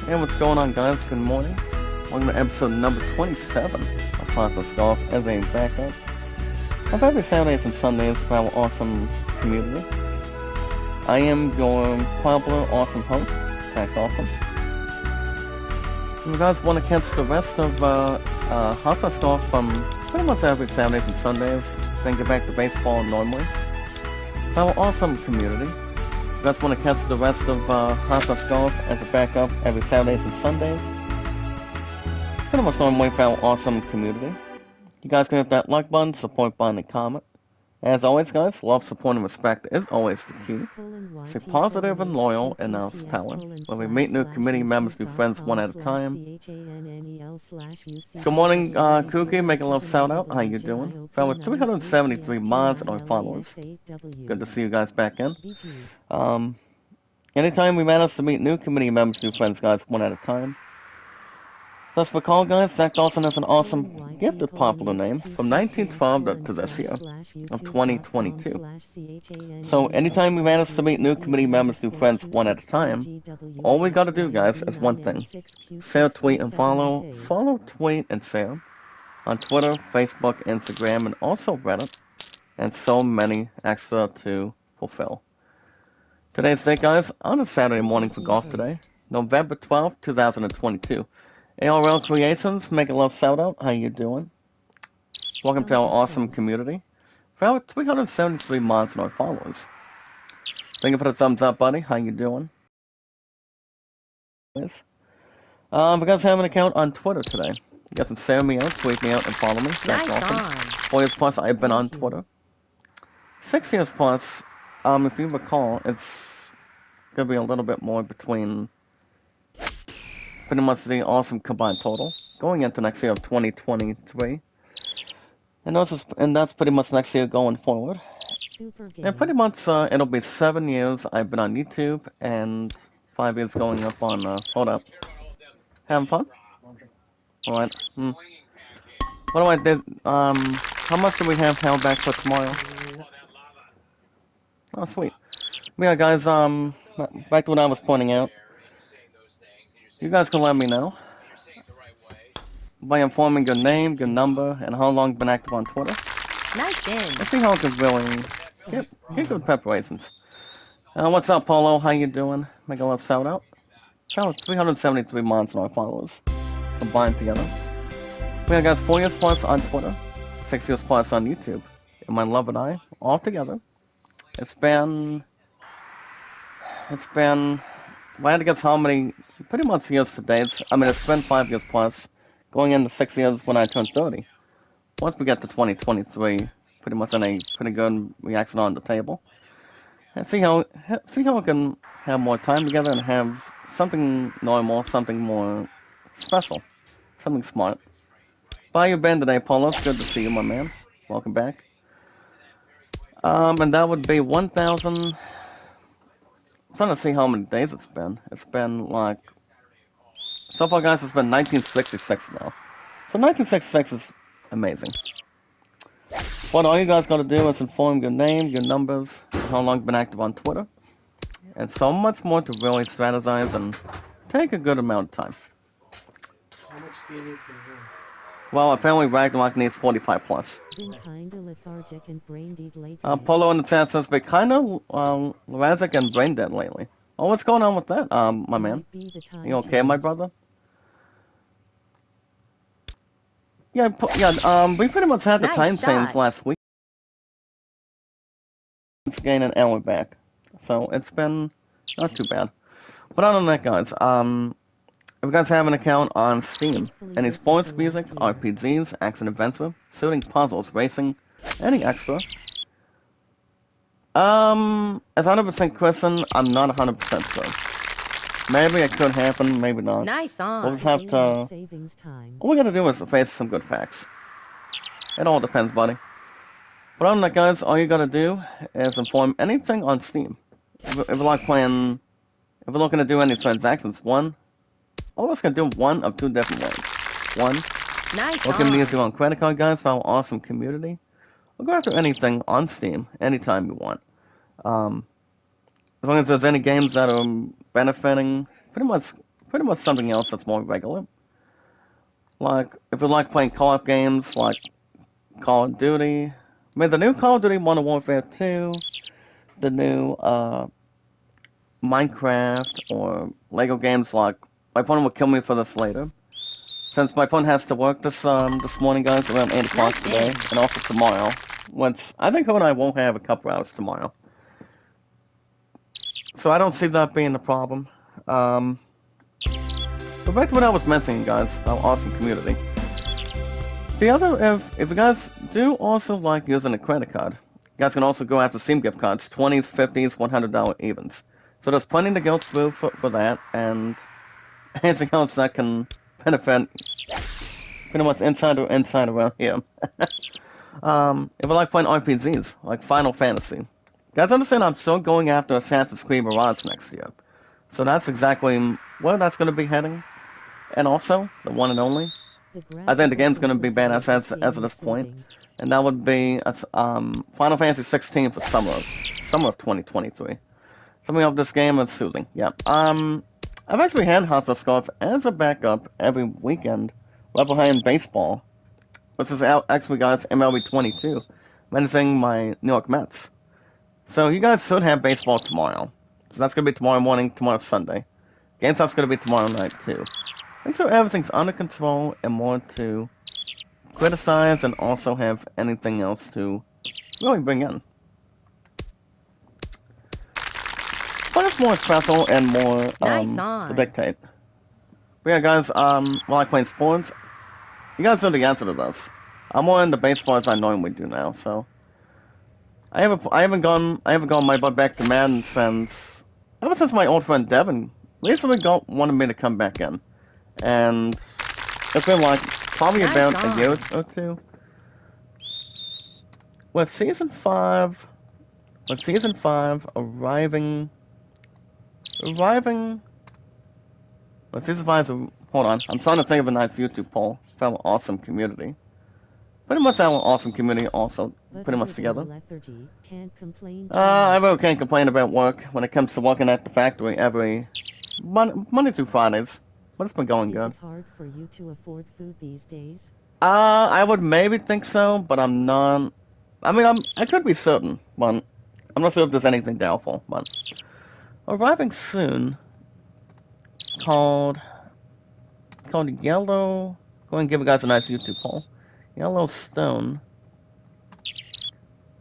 Hey, what's going on, guys? Good morning. Welcome to episode number 27 of Heartless Golf as a backup of every Saturdays and Sundays for our awesome community. I am your popular, awesome host, Tack Awesome. If you guys want to catch the rest of Heartless Golf from pretty much every Saturdays and Sundays, then get back to baseball normally, for our awesome community. If you guys want to catch the rest of Heartless Golf as a backup every Saturdays and Sundays, pretty much normally for our awesome community. You guys can hit that like button, support button, and comment. As always, guys, love, support, and respect is always the key. Stay positive and loyal, and now power. When we meet new committee members, new friends one at a time. Good morning, Kookie, making love shout out. How you doing? Found with 373 mods and our followers. Good to see you guys back in. Anytime we manage to meet new committee members, new friends, guys, one at a time. Thus, recall, guys, Zach Dawson has an awesome, gifted popular name from 1912 to this year of 2022. So, anytime we manage to meet new committee members, new friends, one at a time, all we gotta do, guys, is one thing. Share, tweet, and follow. Follow, tweet, and share on Twitter, Facebook, Instagram, and also Reddit, and so many extra to fulfill. Today's date, guys, on a Saturday morning for golf today, November 12th, 2022. ARL Creations, make a love shout out. How you doing? Welcome to our awesome community. For our 373 mods and our followers. Thank you for the thumbs up, buddy. How you doing? We guys have an account on Twitter today. You guys can share me out, tweet me out, and follow me. That's awesome. 4 years plus, I've been on Twitter. 6 years plus, if you recall, it's gonna be a little bit more between pretty much the awesome combined total going into next year of 2023. And that's pretty much next year going forward. And pretty much it'll be 7 years I've been on YouTube and 5 years going up on, hold up. Having fun? Alright. What do I do? How much do we have held back for tomorrow? Oh, sweet. Yeah, guys, back to what I was pointing out. You guys can let me know by informing your name, your number, and how long you've been active on Twitter. Nice in. Let's see how I can really get good preparations. What's up, Polo? How you doing? Make a love shout out. 373 mods and our followers combined together. We got 4 years plus on Twitter, 6 years plus on YouTube, and my love and I all together. It's been. I had to guess how many, pretty much years to date. I mean, it's been 5 years plus, going into 6 years when I turned 30. Once we get to 2023, pretty much in a pretty good reaction on the table. And see how we can have more time together and have something normal, something more special, something smart. How you been today, Paulo? It's good to see you, my man. Welcome back. And that would be 1,000... I'm trying to see how many days it's been. It's been like... So far, guys, it's been 1966 now. So 1966 is amazing. What all you guys gotta do is inform your name, your numbers, how long you've been active on Twitter, and so much more to really strategize and take a good amount of time. How much do you need for your room? Well, apparently Ragnarok needs 45 plus. Polo in the chat says, been kinda lethargic and brain dead lately. Oh, what's going on with that, my man? You okay, my brother? Yeah, we pretty much had the time change last week. It's gaining an hour back. So it's been not too bad. But other than that, guys, if you guys have an account on Steam, any sports, music, RPGs, action adventure, shooting, puzzles, racing, any extra. As 100% Christian, I'm not 100% sure. Maybe it could happen, maybe not. Nice on. We'll just have to... All we gotta do is face some good facts. It all depends, buddy. But other than that, guys, all you gotta do is inform anything on Steam. If you're like playing... If we're looking to do any transactions, all of us can do one of two different ways. One, looking to use your own credit card, guys, for our awesome community. We'll go after anything on Steam, anytime you want. As long as there's any games that are benefiting pretty much pretty much something else that's more regular. Like, if you like playing co-op games like Call of Duty, I mean, the new Call of Duty Modern Warfare 2, the new Minecraft, or Lego games like, my opponent will kill me for this later. Since my opponent has to work this morning, guys, around 8 o'clock today, and also tomorrow. Once, I think her and I won't have a couple hours tomorrow. So I don't see that being a problem. But back to what I was mentioning, guys, our awesome community. The other, if you guys do also like using a credit card, you guys can also go after Steam gift cards, 20s, 50s, $100 evens. So there's plenty to go through for that, and anything else that can benefit pretty much inside around here. If I like playing RPGs, like Final Fantasy. You guys understand I'm still going after Assassin's Creed Mirage next year. So that's exactly where that's going to be heading. And also, the one and only, I think the game's going to be badass as of this point. And that would be Final Fantasy 16 for summer of 2023. Summing up this game is soothing. Yeah. I've actually had Hot Scarf as a backup every weekend right behind baseball, which is actually, guys, MLB 22, menacing my New York Mets. So you guys should have baseball tomorrow. So that's going to be tomorrow morning, tomorrow Sunday. GameStop's going to be tomorrow night, too. And so everything's under control and more to criticize and also have anything else to really bring in. But it's more special and more to dictate. But yeah, guys, while I play sports, you guys know the answer to this. I'm more into baseball as I normally do now, so I haven't gone my butt back to Madden ever since my old friend Devin recently wanted me to come back in, and it's been like probably about a year or two. With season 5 arriving. Well, season 5 is hold on. I'm trying to think of a nice YouTube poll. From awesome community. Pretty much our awesome community also pretty much together. I really can't complain about work when it comes to working at the factory every Monday through Fridays. But it's been going good. Is it hard for you to afford food these days? I would maybe think so, but I'm not. I mean, I could be certain, but I'm not sure if there's anything doubtful. But arriving soon, called Yellow. Go and give you guys a nice YouTube poll. Yellowstone.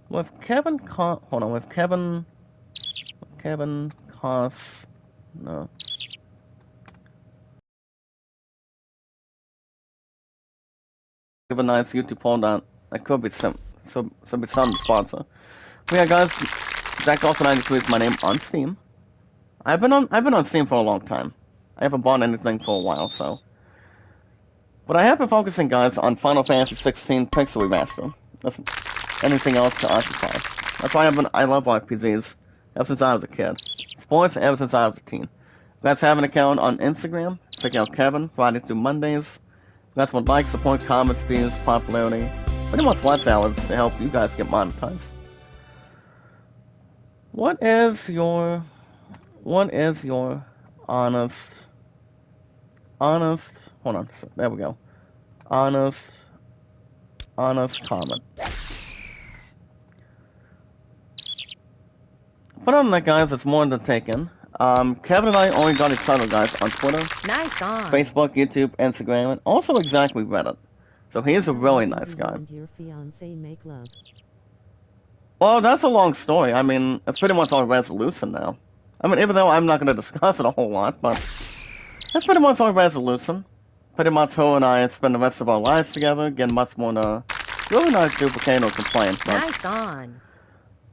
With Kevin Costner. No. Give a nice YouTube poll that could be some sponsor. But yeah, guys, Zach Dawson 93 is my name on Steam. I've been on Steam for a long time. I haven't bought anything for a while, so. But I have been focusing, guys, on Final Fantasy 16 Pixel Remaster. That's anything else to occupy. That's why I love RPGs ever since I was a kid. Sports ever since I was a teen. You guys have an account on Instagram. Check out Kevin, Friday through Mondays. You guys would like, support, comments, views, popularity. Pretty much watch hours to help you guys get monetized. What is your honest, hold on, there we go. Honest comment. But other than that, guys, it's more to take in. Kevin and I only got each other, guys, on Twitter, Nice on. Facebook, YouTube, Instagram, and also exactly Reddit. So he is a really nice guy. And your fiancé make love. Well, that's a long story. I mean, it's pretty much all resolution now. I mean, even though I'm not going to discuss it a whole lot, but that's pretty much all resolution. Pretty much her and I spend the rest of our lives together, getting much more to really not duplicate or complain. But, Nice on.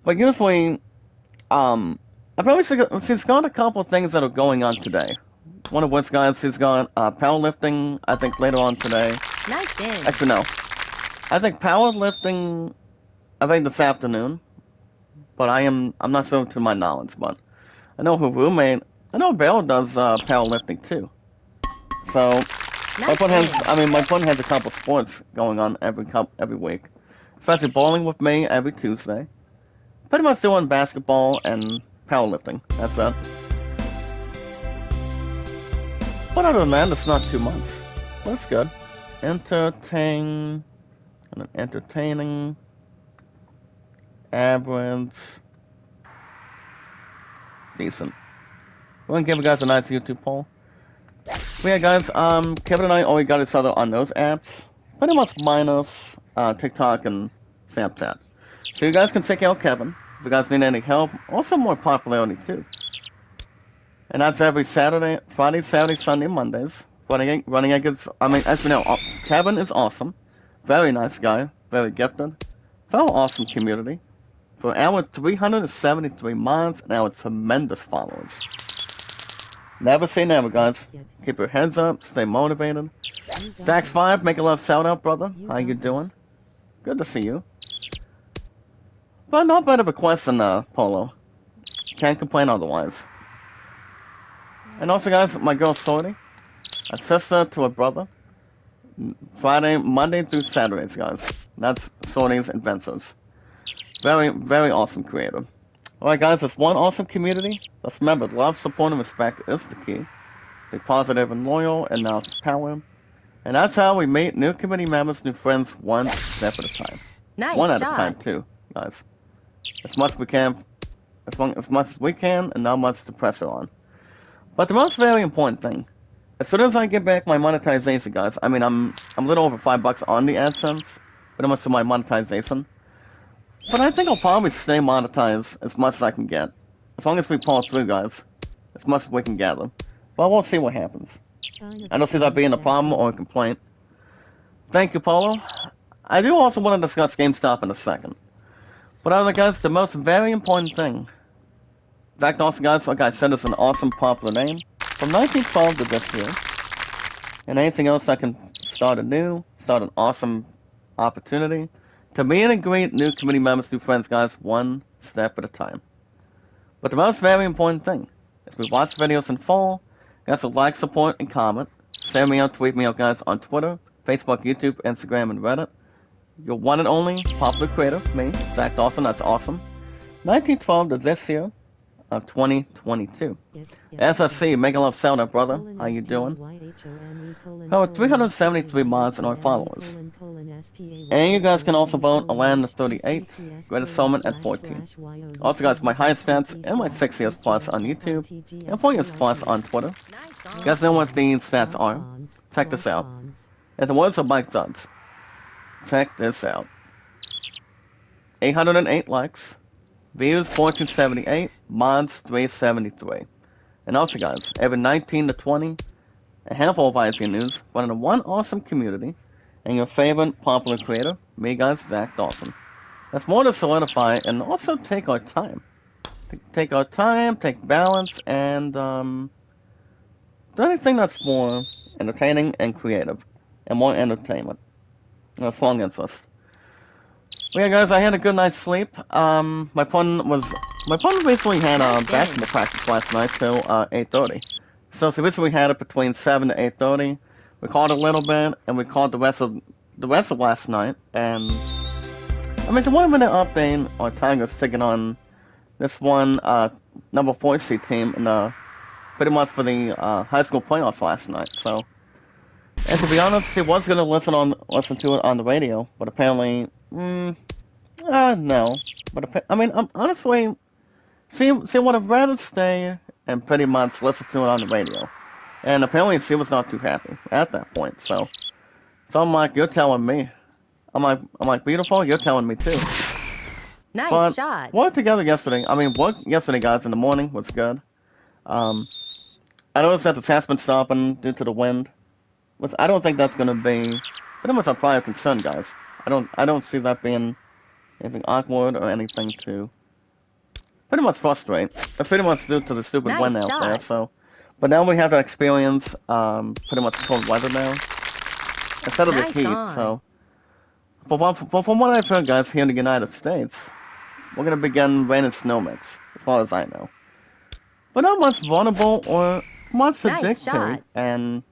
but usually, she's got a couple things that are going on today. One of which, guys, she's got powerlifting, I think, later on today. Nice in. Actually, no. I think powerlifting, I think this afternoon. But I'm not sure to my knowledge, but I know her roommate, I know Belle does powerlifting too. So, my friend has a couple sports going on every week. Especially bowling with me every Tuesday. Pretty much doing basketball and powerlifting. That's it. But other than that, it's not 2 months. But it's good. Entertaining, average, decent. We're gonna give you guys a nice YouTube poll. But yeah, guys, Kevin and I already got each other on those apps. Pretty much minus TikTok and Snapchat. So you guys can check out Kevin if you guys need any help, or some more popularity too. And that's every Saturday, Friday, Saturday, Sunday, Mondays. Running against, as we know, Kevin is awesome. Very nice guy, very gifted. Very awesome community. For our 373 mods and our tremendous followers. Never say never, guys. Keep your heads up, stay motivated. Dax5, make a love shout out, brother. How you doing? Good to see you. But not bad of a question, Polo. Can't complain otherwise. And also, guys, my girl Sorty, a sister to a brother. Monday through Saturdays, guys. That's Sorty's Adventures. Very, very awesome creator. Alright, guys, there's one awesome community. Just remember, love, support, and respect is the key. Stay positive and loyal, and now it's power. And that's how we meet new community members, new friends, one step at a time. Nice one at shot. a time, too, guys. As much as we can, as much as we can, and not much to pressure on. But the most very important thing, as soon as I get back my monetization, guys, I'm a little over $5 on the AdSense, pretty much to my monetization. But I think I'll probably stay monetized as much as I can get. As long as we pull through, guys. As much as we can gather. But we'll see what happens. I don't see that being a problem or a complaint. Thank you, Polo. I do also want to discuss GameStop in a second. But other guys, the most very important thing. Zach Dawson, guys, like I said, is an awesome popular name. From 1912 to this year. And anything else that can start an awesome opportunity. To meet and greet new community members, new friends, guys, one step at a time. But the most very important thing is we watch videos in full, guys, like, support, and comment. Send me out, tweet me out, guys, on Twitter, Facebook, YouTube, Instagram, and Reddit. Your one and only popular creator, me, Zach Dawson, that's awesome. 1912 to this year of 2022. SSC, make a love sound up, brother. How you doing? Over 373 mods and our followers. And you guys can also vote Alan at 38, Greatest Summon at 14. Also, guys, my highest stats and my 6 years plus on YouTube, and 4 years plus on Twitter. You guys know what these stats are? Check this out. In the words of Mike Judds, check this out. 808 likes, views 1478, mods 373. And also, guys, every 19 to 20, a handful of IC news, running one awesome community, and your favorite popular creator, me, guys, Zach Dawson. That's more to solidify and also take our time. Take our time, take balance, and do anything that's more entertaining and creative, and more entertainment. That's long interest. Well, yeah, guys, I had a good night's sleep. My pun basically had basketball practice last night till 8:30. So basically we had it between 7 to 8:30. We called a little bit, and we called the rest of last night. And it's a 1-minute update. Our Tigers taking on this one number 4 seed team in the pretty much for the high school playoffs last night. So, and to be honest, she was gonna listen to it on the radio, but apparently, no. But honestly, she would have rather stay and pretty much listen to it on the radio. And apparently she was not too happy at that point, so I'm like, you're telling me. I'm like, beautiful, you're telling me too. Nice but shot. Work together yesterday. Work yesterday, guys, in the morning was good. I noticed that the tap's been stopping due to the wind. Which I don't think that's gonna be pretty much a prior concern, guys. I don't see that being anything awkward or anything to pretty much frustrate. It's pretty much due to the stupid wind out there, so. But now we have to experience pretty much cold weather now instead of the heat. So, but from what I've heard, guys, here in the United States, we're gonna begin rain and snow mix, as far as I know. But not much vulnerable or much to dictate, and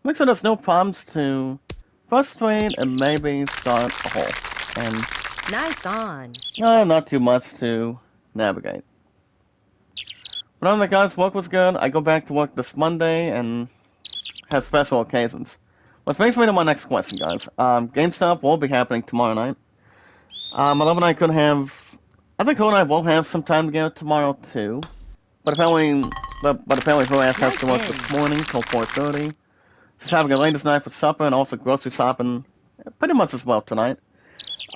makes it there's no problems to frustrate and maybe start a hole. And nice on. Not too much to navigate. But other than that, guys, work was good. I go back to work this Monday, and has special occasions. Which brings me to my next question, guys. GameStop will be happening tomorrow night. I love and I could have. I think Cole and I will have some time together tomorrow too. But apparently, her ass has to work this morning till 4:30. She's having a ladies' night for supper and also grocery shopping, pretty much as well tonight.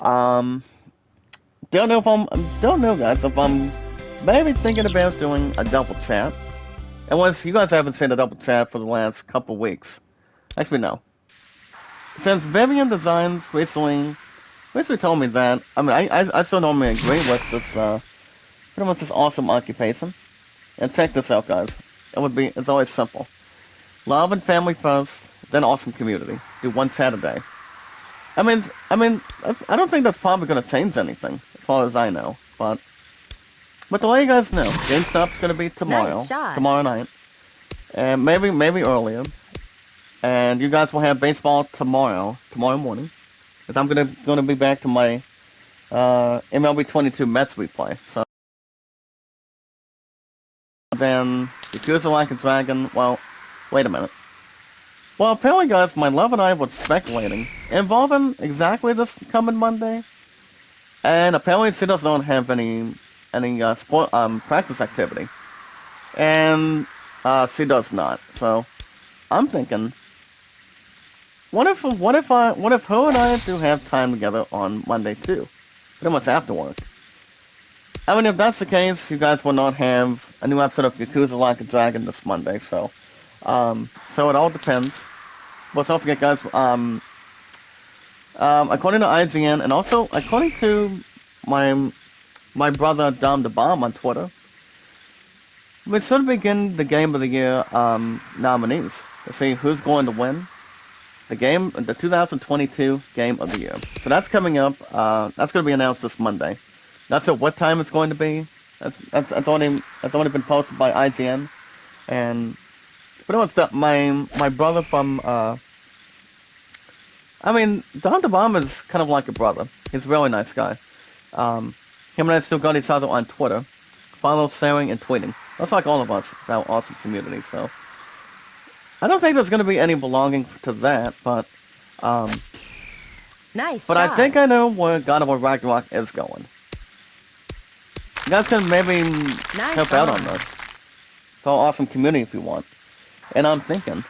Don't know, guys, if I'm maybe thinking about doing a double chat. And once you guys haven't seen a double chat for the last couple weeks, actually no. Since Vivian Designs recently told me that, I mean, I still normally agree with this, pretty much this awesome occupation. And check this out, guys. It's always simple. Love and family first, then awesome community. Do one chat a day. I mean, I don't think that's probably gonna change anything, as far as I know. But to let you guys know, GameStop's gonna be tomorrow night, and maybe earlier. And you guys will have baseball tomorrow morning. Because I'm gonna be back to my MLB 22 Mets replay. So then Yakuza Like a Dragon. Well, wait a minute. Well, apparently, guys, my love and I were speculating involving exactly this coming Monday, and apparently she doesn't have any sport practice activity, and she does not. So I'm thinking, what if her and I do have time together on Monday too, pretty much after work? I mean, if that's the case, you guys will not have a new episode of Yakuza Like a Dragon this Monday. So it all depends. But don't forget, guys, according to IGN, and also according to my brother Dom the Bomb on Twitter, we should begin the Game of the Year nominees to see who's going to win the 2022 Game of the Year. So that's coming up. That's going to be announced this Monday. Not sure what time it's going to be. That's only been posted by IGN, and pretty much my brother from I mean, Don the Bomb is kind of like a brother. He's a really nice guy. Him and I still got each other on Twitter. Follow, sharing, and tweeting. That's like all of us, our awesome community, so I don't think there's gonna be any belonging to that, but nice but shot. I think I know where God of War Ragnarok is going. You guys can maybe help out on this. For our awesome community if you want. And I'm thinking,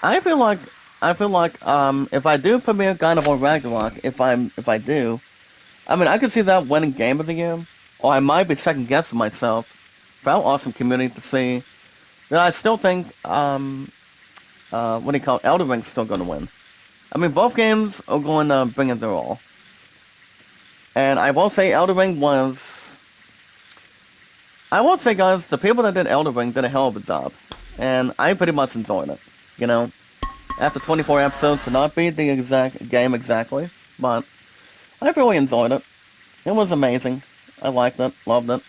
I feel like if I do premiere God of War Ragnarok, if I do, I mean I could see that winning Game of the Year, or I might be second guessing myself for our awesome community to see that I still think what do you call it, Elden Ring's still gonna win. I mean both games are going to bring it their all. And I will say Elden Ring guys, the people that did Elden Ring did a hell of a job. And I pretty much enjoyed it. You know, after 24 episodes, to not beat the exact game exactly, but I really enjoyed it. It was amazing. I liked it, loved it.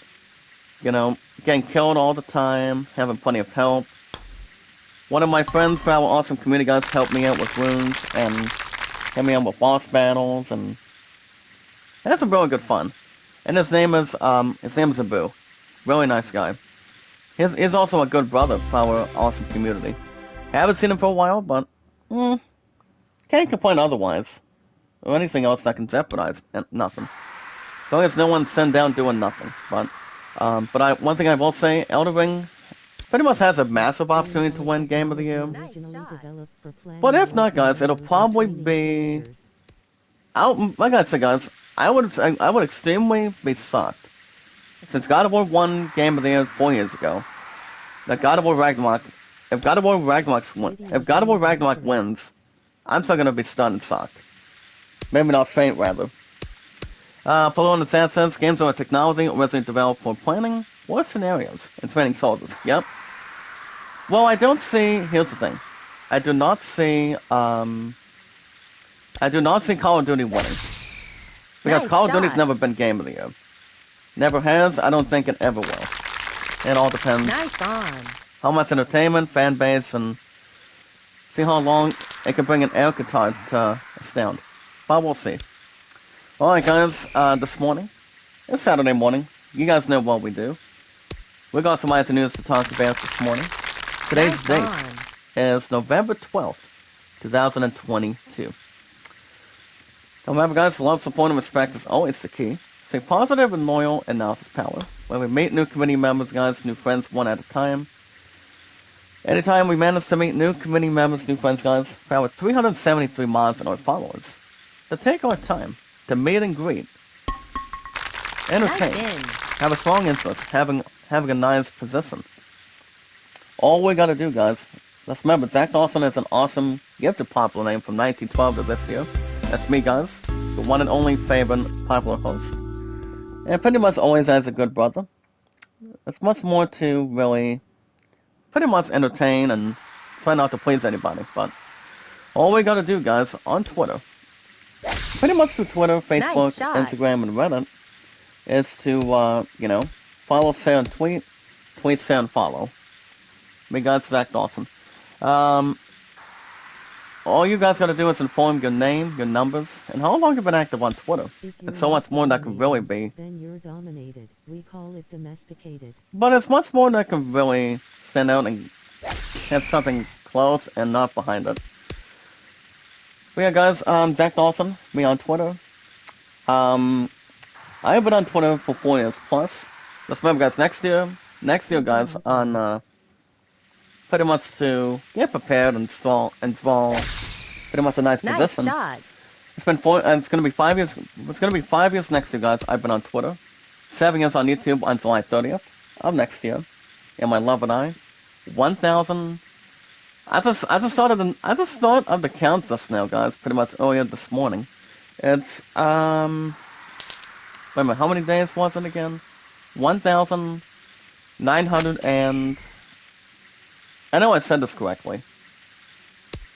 You know, getting killed all the time, having plenty of help. One of my friends from our awesome community guys helped me out with runes and helped me out with boss battles, and had some really good fun. And his name is Abu. Really nice guy. He's also a good brother for our awesome community. Haven't seen him for a while, but can't complain otherwise. Or anything else that can jeopardize nothing. So long as no one's sent down doing nothing. But one thing I will say, Elden Ring pretty much has a massive opportunity to win Game of the Year. But if not, guys, it'll probably be. Like I said, guys, I would extremely be shocked. Since God of War won Game of the Year 4 years ago, that God of War Ragnarok, if God of War Ragnarok wins, I'm still gonna be stunned and shocked. Maybe not faint, rather. Follow on the chat says, games are a technology originally developed for planning war scenarios and training soldiers. Yep. Well, I don't see, here's the thing. I do not see Call of Duty winning. Because Call of Duty's never been Game of the Year. Never has, I don't think it ever will. It all depends how much entertainment, fan base, and see how long it can bring an air guitar to astound. But we'll see. Alright guys, this morning, it's Saturday morning, you guys know what we do. We got some nice news to talk about this morning. Today's date is November 12th, 2022. Remember, guys, love, support, and respect is always the key. Stay positive and loyal, and now's power. When we meet new community members, guys, new friends one at a time. Anytime we manage to meet new community members, new friends, guys, for our 373 mods and our followers, to take our time to meet and greet, entertain, Nice in. have a strong interest, having a nice position. All we gotta do, guys, let's remember, Zach Dawson is an awesome, gifted popular name from 1912 to this year. That's me, guys, the one and only favorite popular host. And pretty much always as a good brother. It's much more to really pretty much entertain and try not to please anybody. But all we gotta do, guys, on Twitter, pretty much through Twitter, Facebook, shot. Instagram, and Reddit, is to, follow, share, and tweet, share, and follow. Me, guys, Zach Dawson. All you guys gotta do is inform your name, your numbers, and how long you've been active on Twitter. It's so much more that can really be. Then you're dominated. We call it domesticated. But it's much more that can really stand out and have something close and not behind it. But yeah, guys, Zach Dawson, me on Twitter. I have been on Twitter for 4 years plus. Let's remember, guys, next year, guys, on, pretty much to get prepared and install pretty much a nice Nice position. shot. It's gonna be 5 years. It's gonna be 5 years next year, guys. I've been on Twitter, 7 years on YouTube on July 30th of next year. And my love and I, 1,000. I just thought of the count just now, guys. Pretty much earlier this morning. It's wait a minute. How many days was it again? 1,900 and. I know I said this correctly.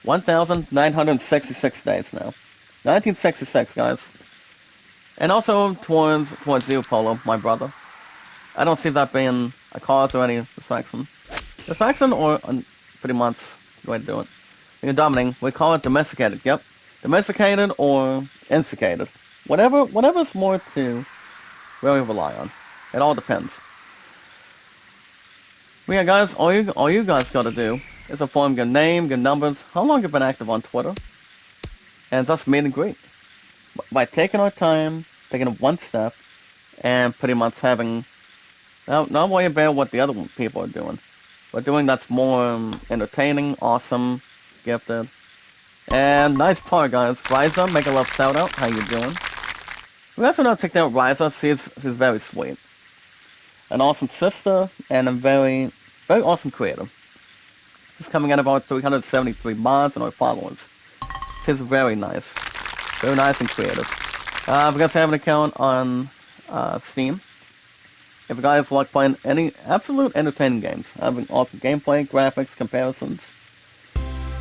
1,966 days now. 1966, guys. And also towards you, Polo, my brother. I don't see that being a cause or any distraction. Distraction or pretty much the way to do it. When you're dominating, we call it domesticated. Yep. Domesticated or instigated. Whatever's more to really rely on. It all depends. But yeah, guys, all you guys gotta do is inform your name, your numbers, how long you've been active on Twitter, and just meet and greet. By taking our time, taking it one step, and pretty much having, not worry about what the other people are doing, but doing that's more entertaining, awesome, gifted, and nice part, guys. Riza, make a love shout out. How you doing? We also not check out Riza. She's very sweet. An awesome sister, and a very awesome creator. She's coming at about 373 mods and our followers. She's very nice and creative. We guys have an account on Steam. If you guys like playing any absolute entertaining games, having awesome gameplay, graphics, comparisons,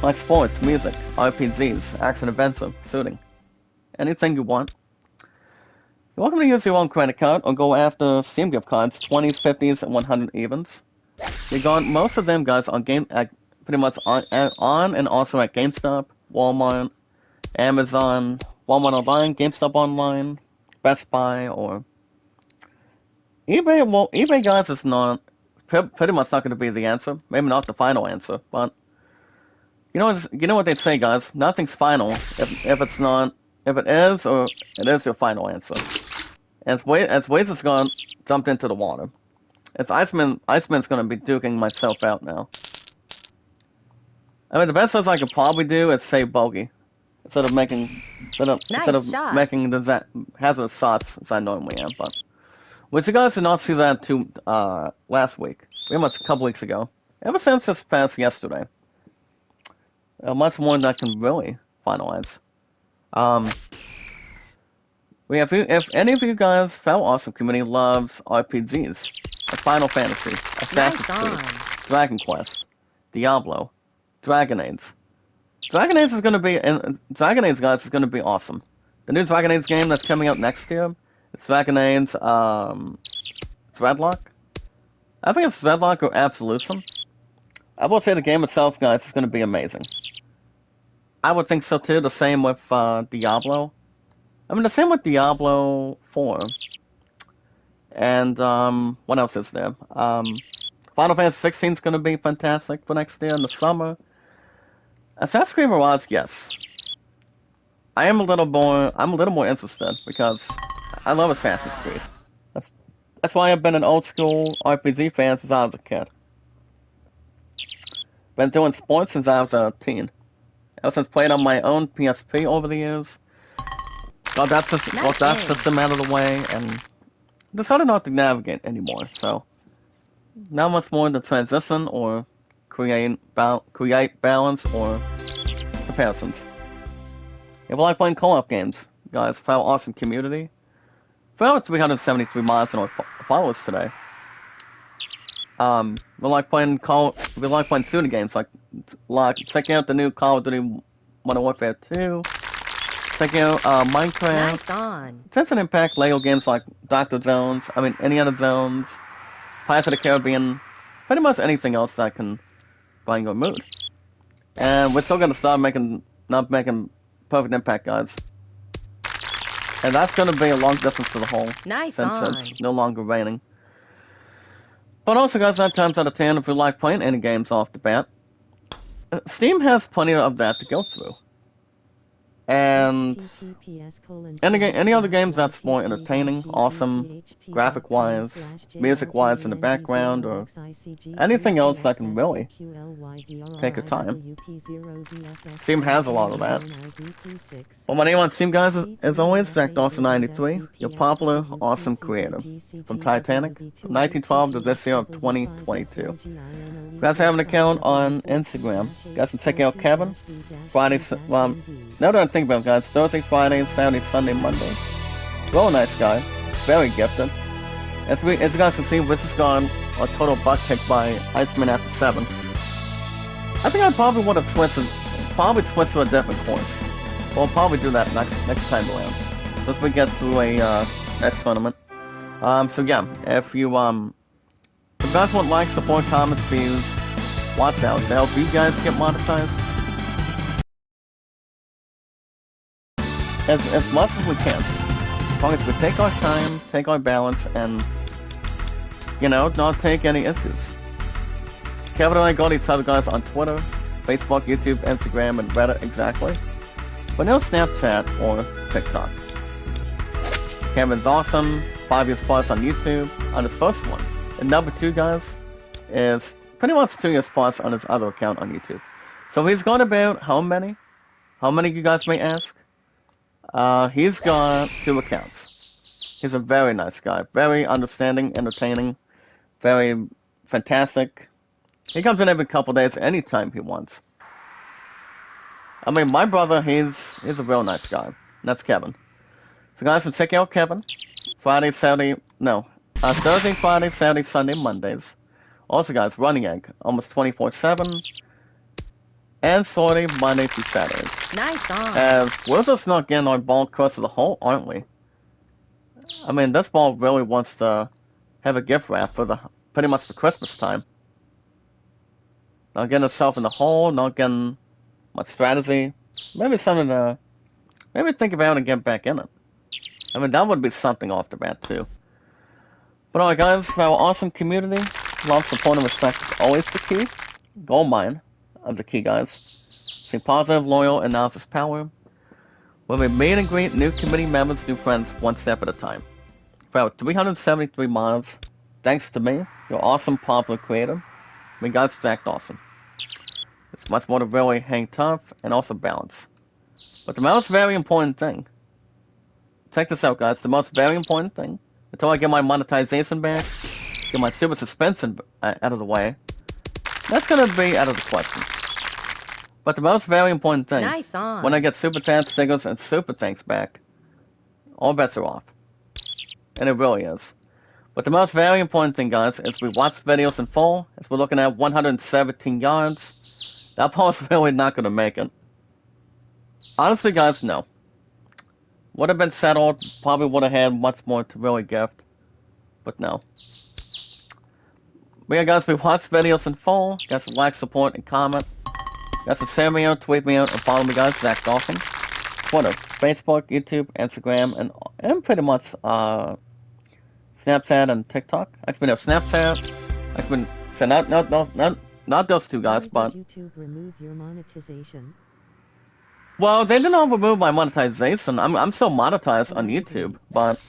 like sports, music, RPGs, action adventure, shooting, anything you want. You're welcome to use your own credit card or go after Steam gift cards, 20s, 50s, and 100 evens. We got most of them, guys, on pretty much on and also at GameStop, Walmart, Amazon, Walmart Online, GameStop Online, Best Buy, or eBay. Well, eBay, guys, is not pretty much not going to be the answer. Maybe not the final answer, but you know what they say, guys. Nothing's final if it's not. If it is, or it is your final answer. As Waze is gone, jumped into the water. It's Iceman's gonna be duking myself out now. I mean, the best thing I could probably do is say bogey. Instead of making the hazardous shots as I normally am, but. Which you guys did not see that too, last week. Pretty much a couple weeks ago. Ever since this past yesterday. Much more than I can really finalize. If any of you guys, fellow awesome community, loves RPGs, like Final Fantasy, Assassin's Creed, Dragon Quest, Diablo, Dragon Age. Dragon Age, guys, is gonna be awesome. The new Dragon Age game that's coming out next year, it's Dragon Age, Threadlock? I think it's Threadlock or Absolution. I will say the game itself, guys, is gonna be amazing. I would think so too. The same with Diablo. I mean, the same with Diablo 4. And what else is there? Final Fantasy 16 is going to be fantastic for next year in the summer. Assassin's Creed Mirage, yes. I'm a little more interested because I love Assassin's Creed. That's why I've been an old school RPG fan since I was a kid. Been doing sports since I was a teen. Ever since playing on my own PSP over the years. Got that system out of the way and decided not to navigate anymore, so not much more to transition or create balance or comparisons. If you like playing co-op games, guys, found an awesome community. For over 373 mods and our followers today. We like playing shooting games like checking out the new Call of Duty Modern Warfare 2. Checking out Minecraft. Nice on. Genshin Impact, Lego games like Dr. Jones, Indiana Jones, Pirates of the Caribbean, pretty much anything else that can bring your mood. And we're still gonna start not making Perfect Impact, guys. And that's gonna be a long distance to the hole. Nice since on. it's no longer raining. But also, guys, 9 times out of 10, if you like playing any games off the bat, Steam has plenty of that to go through. And any other games that's more entertaining, awesome, graphic-wise, music-wise in the background, or anything else that can really take your time. Steam has a lot of that. Well, my name on Steam, guys, is, as always, Zach Dawson93, your popular, awesome creator. From Titanic, from 1912 to this year of 2022. You guys have an account on Instagram. You guys can check out Kevin. Fridays, now that I think about it, guys, Thursday, Friday, Saturday, Sunday, Monday. Real nice guy. Very gifted. As you guys can see, this has gone a total butt kick by Iceman after 7. I think I probably would have switched to a different course. We'll probably do that next time around. Once we get through a next tournament. So yeah, if you guys want likes, support, comments, views, watch out to help you guys get monetized. As much as we can. As long as we take our time, take our balance, and, not take any issues. Kevin and I got each other, guys, on Twitter, Facebook, YouTube, Instagram, and Reddit, exactly. But no Snapchat or TikTok. Kevin's awesome, 5 years plus on YouTube, on his first one. And number 2, guys, is pretty much 2 years plus on his other account on YouTube. So he's got about how many? How many you guys may ask? He's got 2 accounts. He's a very nice guy. Very understanding, entertaining, very fantastic. He comes in every couple days, anytime he wants. My brother, he's a real nice guy. That's Kevin. So guys, check out Kevin. Thursday, Friday, Saturday, Sunday, Mondays. Also, guys, Running Egg, almost 24/7. And Sortie, Monday through Saturdays. Nice on. As we're just not getting our ball close to the hole, aren't we? This ball really wants to have a gift wrap for pretty much for Christmas time. Not getting itself in the hole, not getting much strategy. Maybe something to think about and get back in it. That would be something off the bat too. But alright guys, for our awesome community, love, support, and respect is always the key. Gold mine of the key, guys. Stay positive, loyal, and now is power. Where we meet and greet new community members, new friends, one step at a time. For our 373 mods, thanks to me, your awesome popular creator, guys, Zach Dawson. It's much more to really hang tough and also balance. But the most very important thing, check this out, guys, the most very important thing, until I get my monetization back, get my super suspension out of the way, that's gonna be out of the question. But the most very important thing, nice on. When I get super chat stickers and super thanks back, all bets are off. And it really is. But the most very important thing, guys, is we watch videos in full, as we're looking at 117 yards. That ball's really not gonna make it. Honestly, guys, no. Would have been settled, probably would have had much more to really gift. But no. But yeah, guys, we watch videos in full. Guys, like, support, and comment. Guys, send me out, tweet me out, and follow me, guys, Zach Dawson. Twitter, Facebook, YouTube, Instagram, and pretty much, Snapchat and TikTok. Actually, no, Snapchat. Actually, so not not those two Why guys, but did YouTube remove your monetization? well, they didn't remove my monetization. I'm still monetized on Allegedly. YouTube, but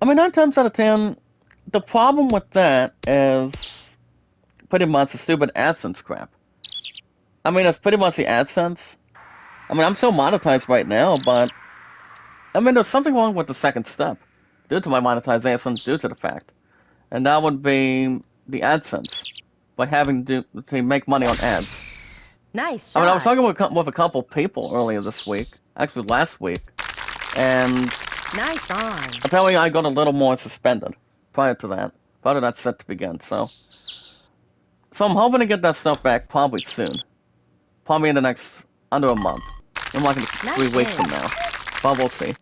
I mean, 9 times out of 10, the problem with that is pretty much the stupid AdSense crap. I mean, it's pretty much the AdSense. I mean, I'm still monetized right now, but I mean, there's something wrong with the second step due to my monetization, due to the fact, and that would be the AdSense by having to make money on ads. Nice I mean, I was shot. talking with a couple people earlier this week, actually last week, and Nice on. apparently I got a little more suspended prior to that set to begin. So I'm hoping to get that stuff back probably soon, probably in the next under a month, in like 3 weeks from now, but we'll see.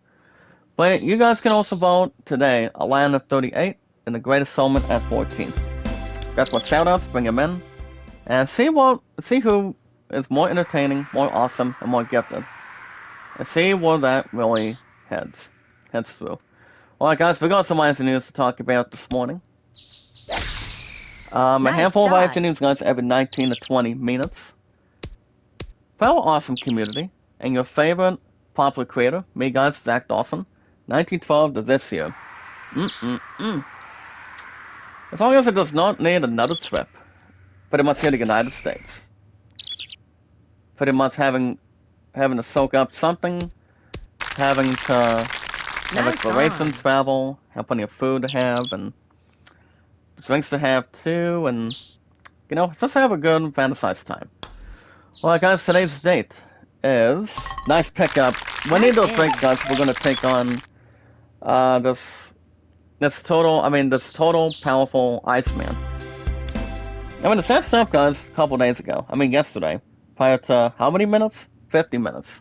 But you guys can also vote today, Atlanta 38 and the Greatest Showman at 14. That's what shoutouts, bring them in, and see who is more entertaining, more awesome, and more gifted. And see where that really heads through. Alright guys, we got some IC news to talk about this morning. A Nice handful shot. of IC news guys every 19 to 20 minutes. For our awesome community, and your favorite popular creator, me guys, Zach Dawson, 1912 to this year. As long as it does not need another trip, pretty much here to the United States. Pretty much having to soak up something, having to have Nice exploration on. travel, have plenty of food to have, and drinks to have too, and just have a good fantasized time. Well, guys, today's date is nice pickup. We need those drinks, guys. We're gonna take on this total powerful Iceman. I mean, the sad stuff, guys, a couple days ago. I mean, yesterday, prior to how many minutes? 50 minutes.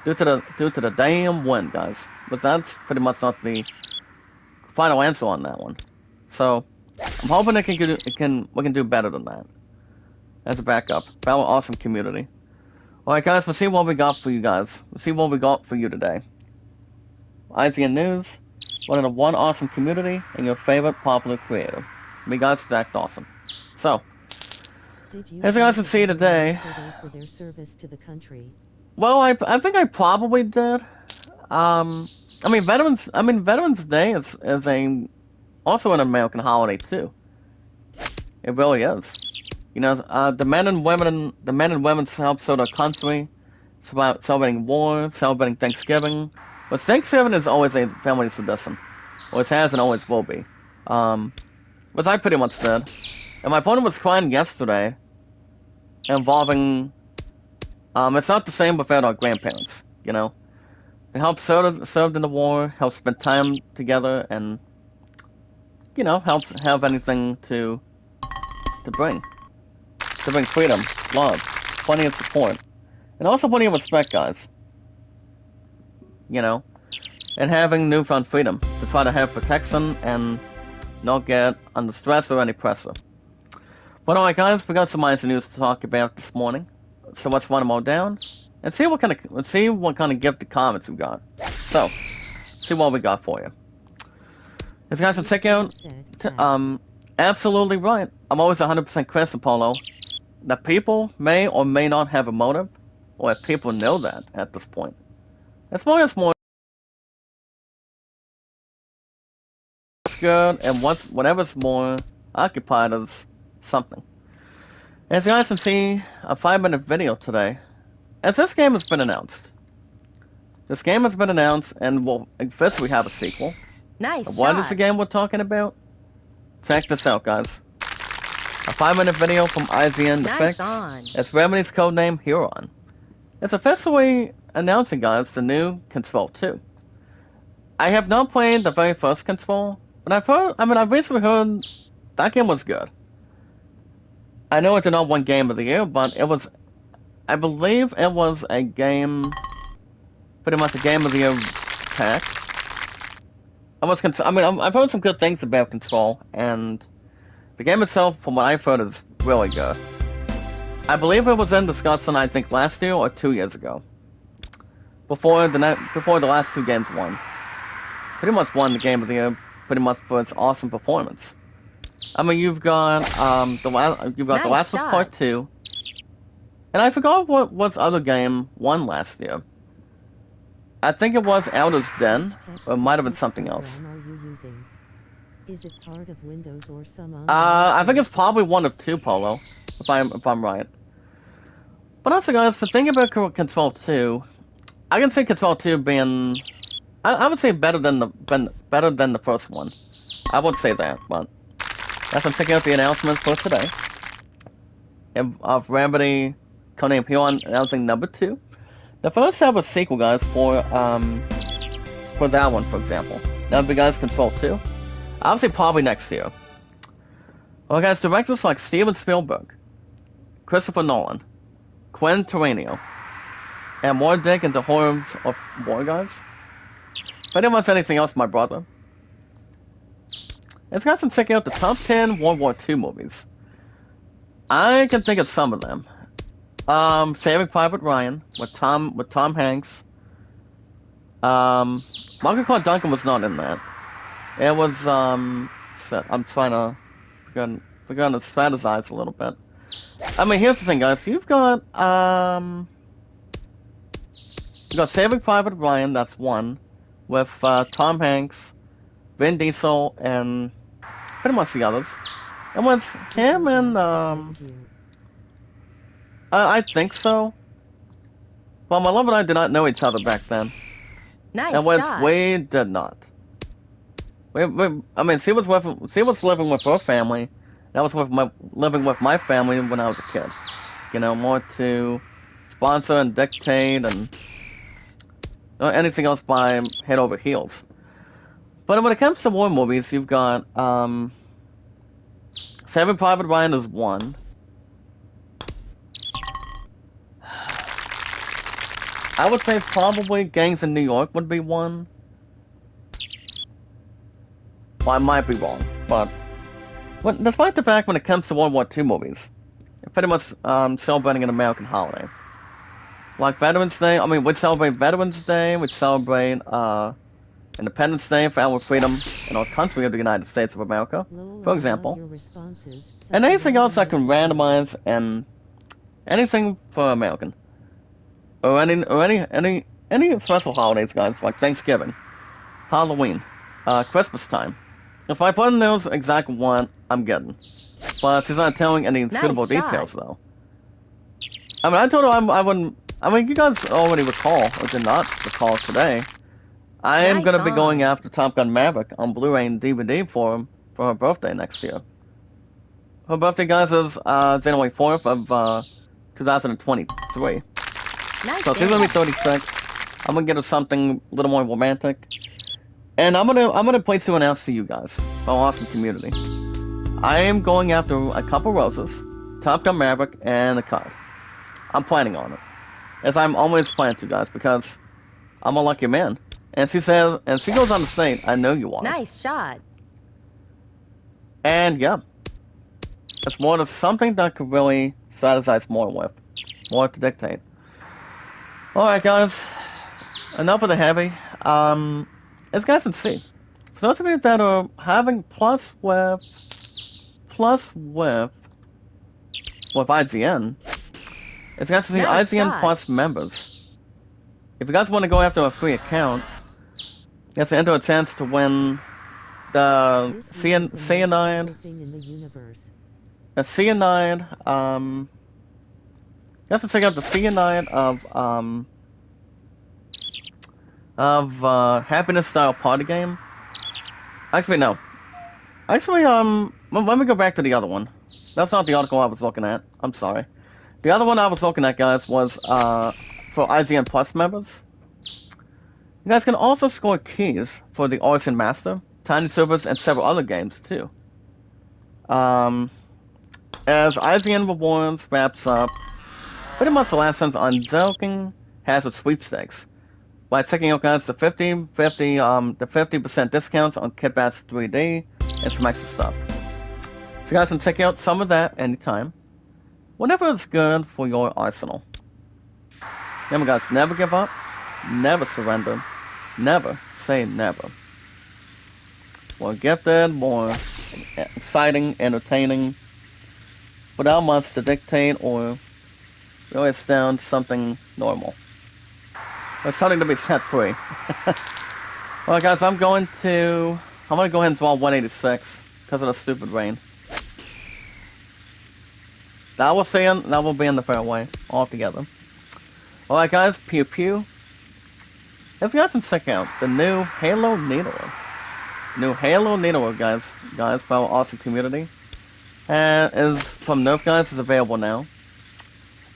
Due to the damn wind, guys. But that's pretty much not the final answer on that one. So I'm hoping we can do better than that as a backup for our awesome community. Alright guys, let's see what we got for you guys. Let's see what we got for you today. IGN News, one awesome community, and your favorite popular creator. Me guys, Zach Dawson. So, Did you as you guys can see today, yesterday for their service to the country? well, I think I probably did. Veterans Day is also an American holiday too. It really is. The men and women help serve their country. It's about celebrating war, celebrating Thanksgiving. But Thanksgiving is always a family tradition. Always has and always will be. Which I pretty much did. And my opponent was crying yesterday, involving, it's not the same without our grandparents, They helped served in the war, helped spend time together, and, helped have anything to bring. To bring freedom, love, plenty of support, and also plenty of respect, guys. And having newfound freedom to try to have protection and not get under stress or any pressure. But alright guys, we got some nice news to talk about this morning. So let's run them all down and see what kind of gift comments we got. So, see what we got for you. As guys can check out, absolutely right. I'm always 100% Chris Apollo. That people may or may not have a motive, or if people know that at this point. As long as more good, and whatever's more occupied is something. As you guys can see, a 5-minute video today, as this game has been announced. This game has been announced, and first we have a sequel. Nice What shot. is the game we're talking about? Check this out, guys. A 5-minute video from IGN The Nice Fix. on. It's Remedy's codename Huron. It's officially announcing, guys, the new Control 2. I have not played the very first Control, but I've recently heard that game was good. I know it's not one game of the year, but I believe it was a game, pretty much a game of the year pack. I've heard some good things about Control, and the game itself, from what I've heard, is really good. I believe it was in discussion, I think, last year or 2 years ago. Before the last two games won. Pretty much won the game of the year, pretty much for its awesome performance. I mean, you've got The Last Nice of Us Part shot. 2, and I forgot what other game won last year. I think it was Elder's Den, Which text or it might have been to speech something else. program are you using? Is it part of Windows or some online I think it's service? probably one of two, Polo, if I'm right. But also, guys, the thing about Control 2, I can see Control 2 being, I would say better than the first one. I would say that, but as I'm checking out the announcements for today of Remedy, Konami P1 announcing number 2. The first ever sequel, guys, for that one, for example. That would be, guys, Control 2. I would say probably next year. Well, guys, directors like Steven Spielberg, Christopher Nolan, Quentin Tarantino, and more dig into horrors of war, guys. If anyone wants anything else, my brother. It's got some checking out the top 10 World War II movies. I can think of some of them. Saving Private Ryan with Tom Hanks. Michael Clark Duncan was not in that. It was I'm trying to figure to strategize a little bit. I mean, here's the thing, guys. You've got Saving Private Ryan. That's one with Tom Hanks, Vin Diesel, and pretty much the others. And with him and I think so. Well, my love and I did not know each other back then, Nice and when shot. we did not. I mean, she was living with her family. And I was living with my family when I was a kid. You know, more to sponsor and dictate and anything else by head over heels. But when it comes to war movies, you've got Saving Private Ryan is one. I would say probably Gangs in New York would be one. Well, I might be wrong, but despite the fact when it comes to World War II movies, it's pretty much celebrating an American holiday. Like Veterans Day, I mean, we celebrate Veterans Day, we celebrate Independence Day for our freedom in our country of the United States of America, Lol, for I love example. your responses. And Such a anything else I can randomized randomize and anything for American. Or any special holidays, guys, like Thanksgiving, Halloween, Christmas time. If I put in those exact one, I'm getting. But she's not telling any Nice suitable shot. details, though. I mean, I told her I wouldn't. I mean, you guys already recall, or did not recall today. I am Nice going to be going on. after Top Gun Maverick on Blu-ray and DVD for her birthday next year. Her birthday, guys, is January 4th of 2023. Nice So she's gonna be dance. 36. I'm gonna get her something a little more romantic, and I'm gonna place to announce to you guys, our awesome community. I am going after a couple roses, Top Gun Maverick, and a card. I'm planning on it, as I'm always planning to, guys, because I'm a lucky man. And she says, and she goes on to say, "I know you want it." Nice shot. And yeah, it's more of something that could really strategize more with, more to dictate. Alright, guys, enough of the heavy. As guys can see, for those of you that are having plus with IGN, it's guys to see Nice IGN shot. Plus members. If you guys want to go after a free account, you have to enter a chance to win the This was the most Cyanide, cool thing in the universe. a Cyanide, you have to check out the Cyanide of Happiness Style Party Game. Actually, no. Actually, let me go back to the other one. That's not the article I was looking at. I'm sorry. The other one I was looking at, guys, was for IGN Plus members. You guys can also score keys for the Origin Master, Tiny Servers, and several other games, too. As IGN Rewards wraps up pretty much the last sentence on joking has its sweepstakes by checking out, guys, the 50% discounts on Kitbats 3D and some extra stuff. So you guys can check out some of that anytime, whenever it's good for your arsenal. Remember, guys, never give up, never surrender, never say never. More gifted, more exciting, entertaining, without much to dictate or really astound something normal. But something to be set free. Well, guys, I'm gonna go ahead and draw 186 because of the stupid rain. That will be in the fairway altogether. Alright, guys, pew pew. Let's go and check out the new Halo Needler. New Halo Needler, guys, for our awesome community. And is from Nerf, guys, is available now.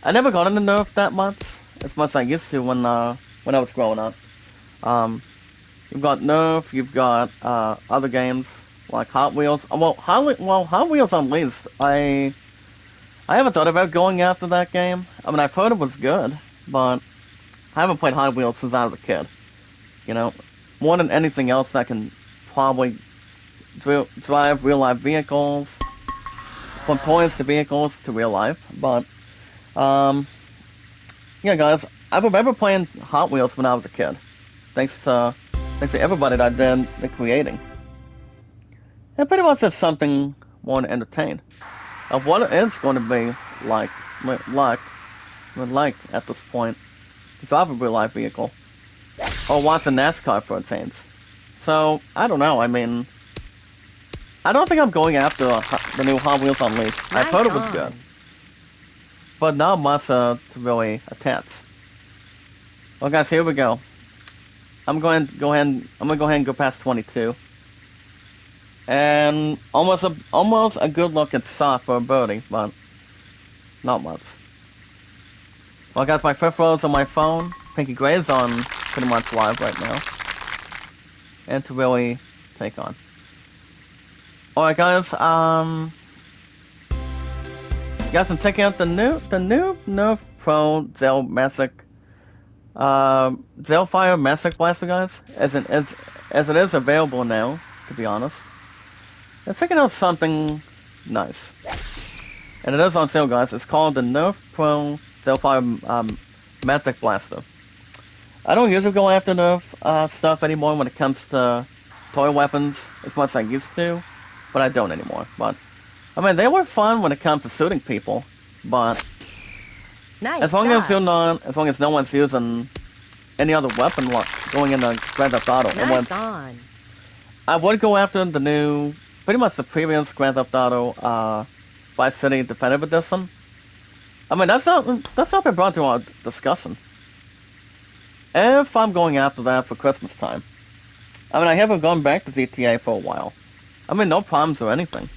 I never got into Nerf that much as I used to when I was growing up. You've got Nerf, you've got other games like Hot Wheels. Hot Wheels Unleashed. I haven't thought about going after that game. I mean, I've heard it was good, but I haven't played Hot Wheels since I was a kid. You know, more than anything else, I can probably drive real-life vehicles, from toys to vehicles to real life. But yeah, guys, I remember playing Hot Wheels when I was a kid. Thanks to everybody that did the creating. And pretty much it's something more to entertain. Of what it is going to be like at this point, to drive a real life vehicle, or watch a NASCAR for instance. So I don't know. I mean, I don't think I'm going after the new Hot Wheels Unleashed. I've heard it was good, but not much to really attach. Well, guys, here we go. I'm going to go ahead and go past 22. And almost a good look at soft for a birdie, but not much. Well, guys, my fifth row is on my phone. Pinky Gray is on pretty much live right now. And to really take on. Alright, guys, and checking out the new Nerf Pro Zell Massic Zellfire Massic Blaster, guys, as it is available now, to be honest. And checking out something nice. And it is on sale, guys. It's called the Nerf Pro Zellfire Massic Blaster. I don't usually go after Nerf stuff anymore when it comes to toy weapons as much as I used to, but I don't anymore. But I mean, they were fun when it comes to shooting people, but Nice as long shot. as no one's using any other weapon going into Grand Theft Auto, Nice on. I would go after pretty much the previous Grand Theft Auto Vice City Definitive Edition. I mean, that's not been brought to our discussion. If I'm going after that for Christmas time, I mean, I haven't gone back to GTA for a while. I mean, no problems or anything.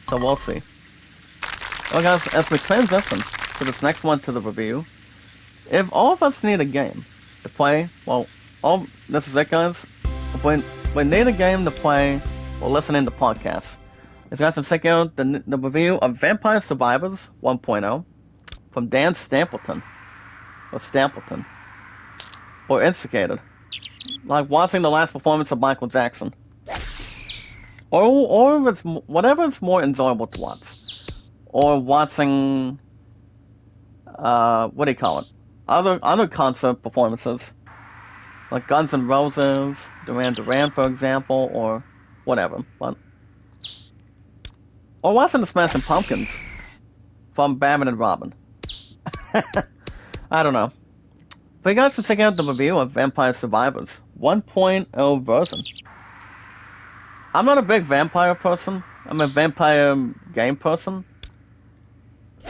So we'll see. Well, guys, as we transition to this next one to the review, if all of us need a game to play, well, this is it, guys. If we need a game to play or listening to podcasts, let's guys check out the review of Vampire Survivors 1.0 from Dan Stapleton, or Instigated, like watching the last performance of Michael Jackson, or it's whatever is more enjoyable to watch, or watching what do you call it? Other concert performances, like Guns N' Roses, Duran Duran, for example, or whatever. But or watching the Smashing Pumpkins from Batman and Robin. I don't know. But you guys should check out the review of Vampire Survivors 1.0 version. I'm not a big vampire person. I'm a vampire game person.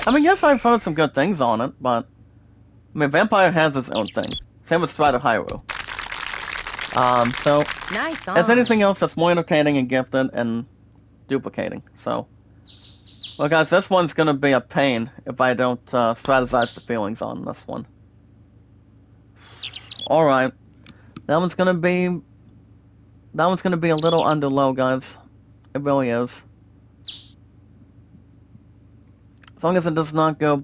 I mean, yes, I've heard some good things on it, but I mean, Vampire has its own thing. Same with Strider Hyrule. So Nice on. as anything else that's more entertaining and gifted and duplicating. So, well, guys, this one's gonna be a pain if I don't strategize the feelings on this one. All right, that one's gonna be a little under low, guys. It really is. As long as it does not go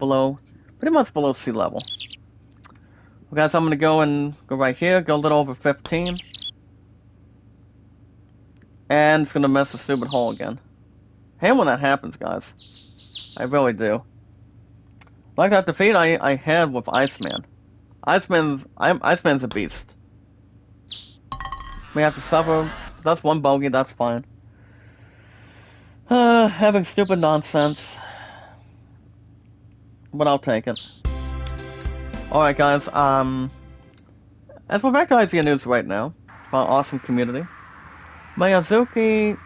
pretty much below sea level. Well, guys, I'm gonna go right here, go a little over 15. And it's gonna miss the stupid hole again. Hate when that happens, guys. I really do. Like that defeat I had with Iceman. Iceman's a beast. We have to suffer. That's one bogey, that's fine. Having stupid nonsense. But I'll take it. Alright guys, as we're back to IGN News right now, about awesome community. Miyazaki,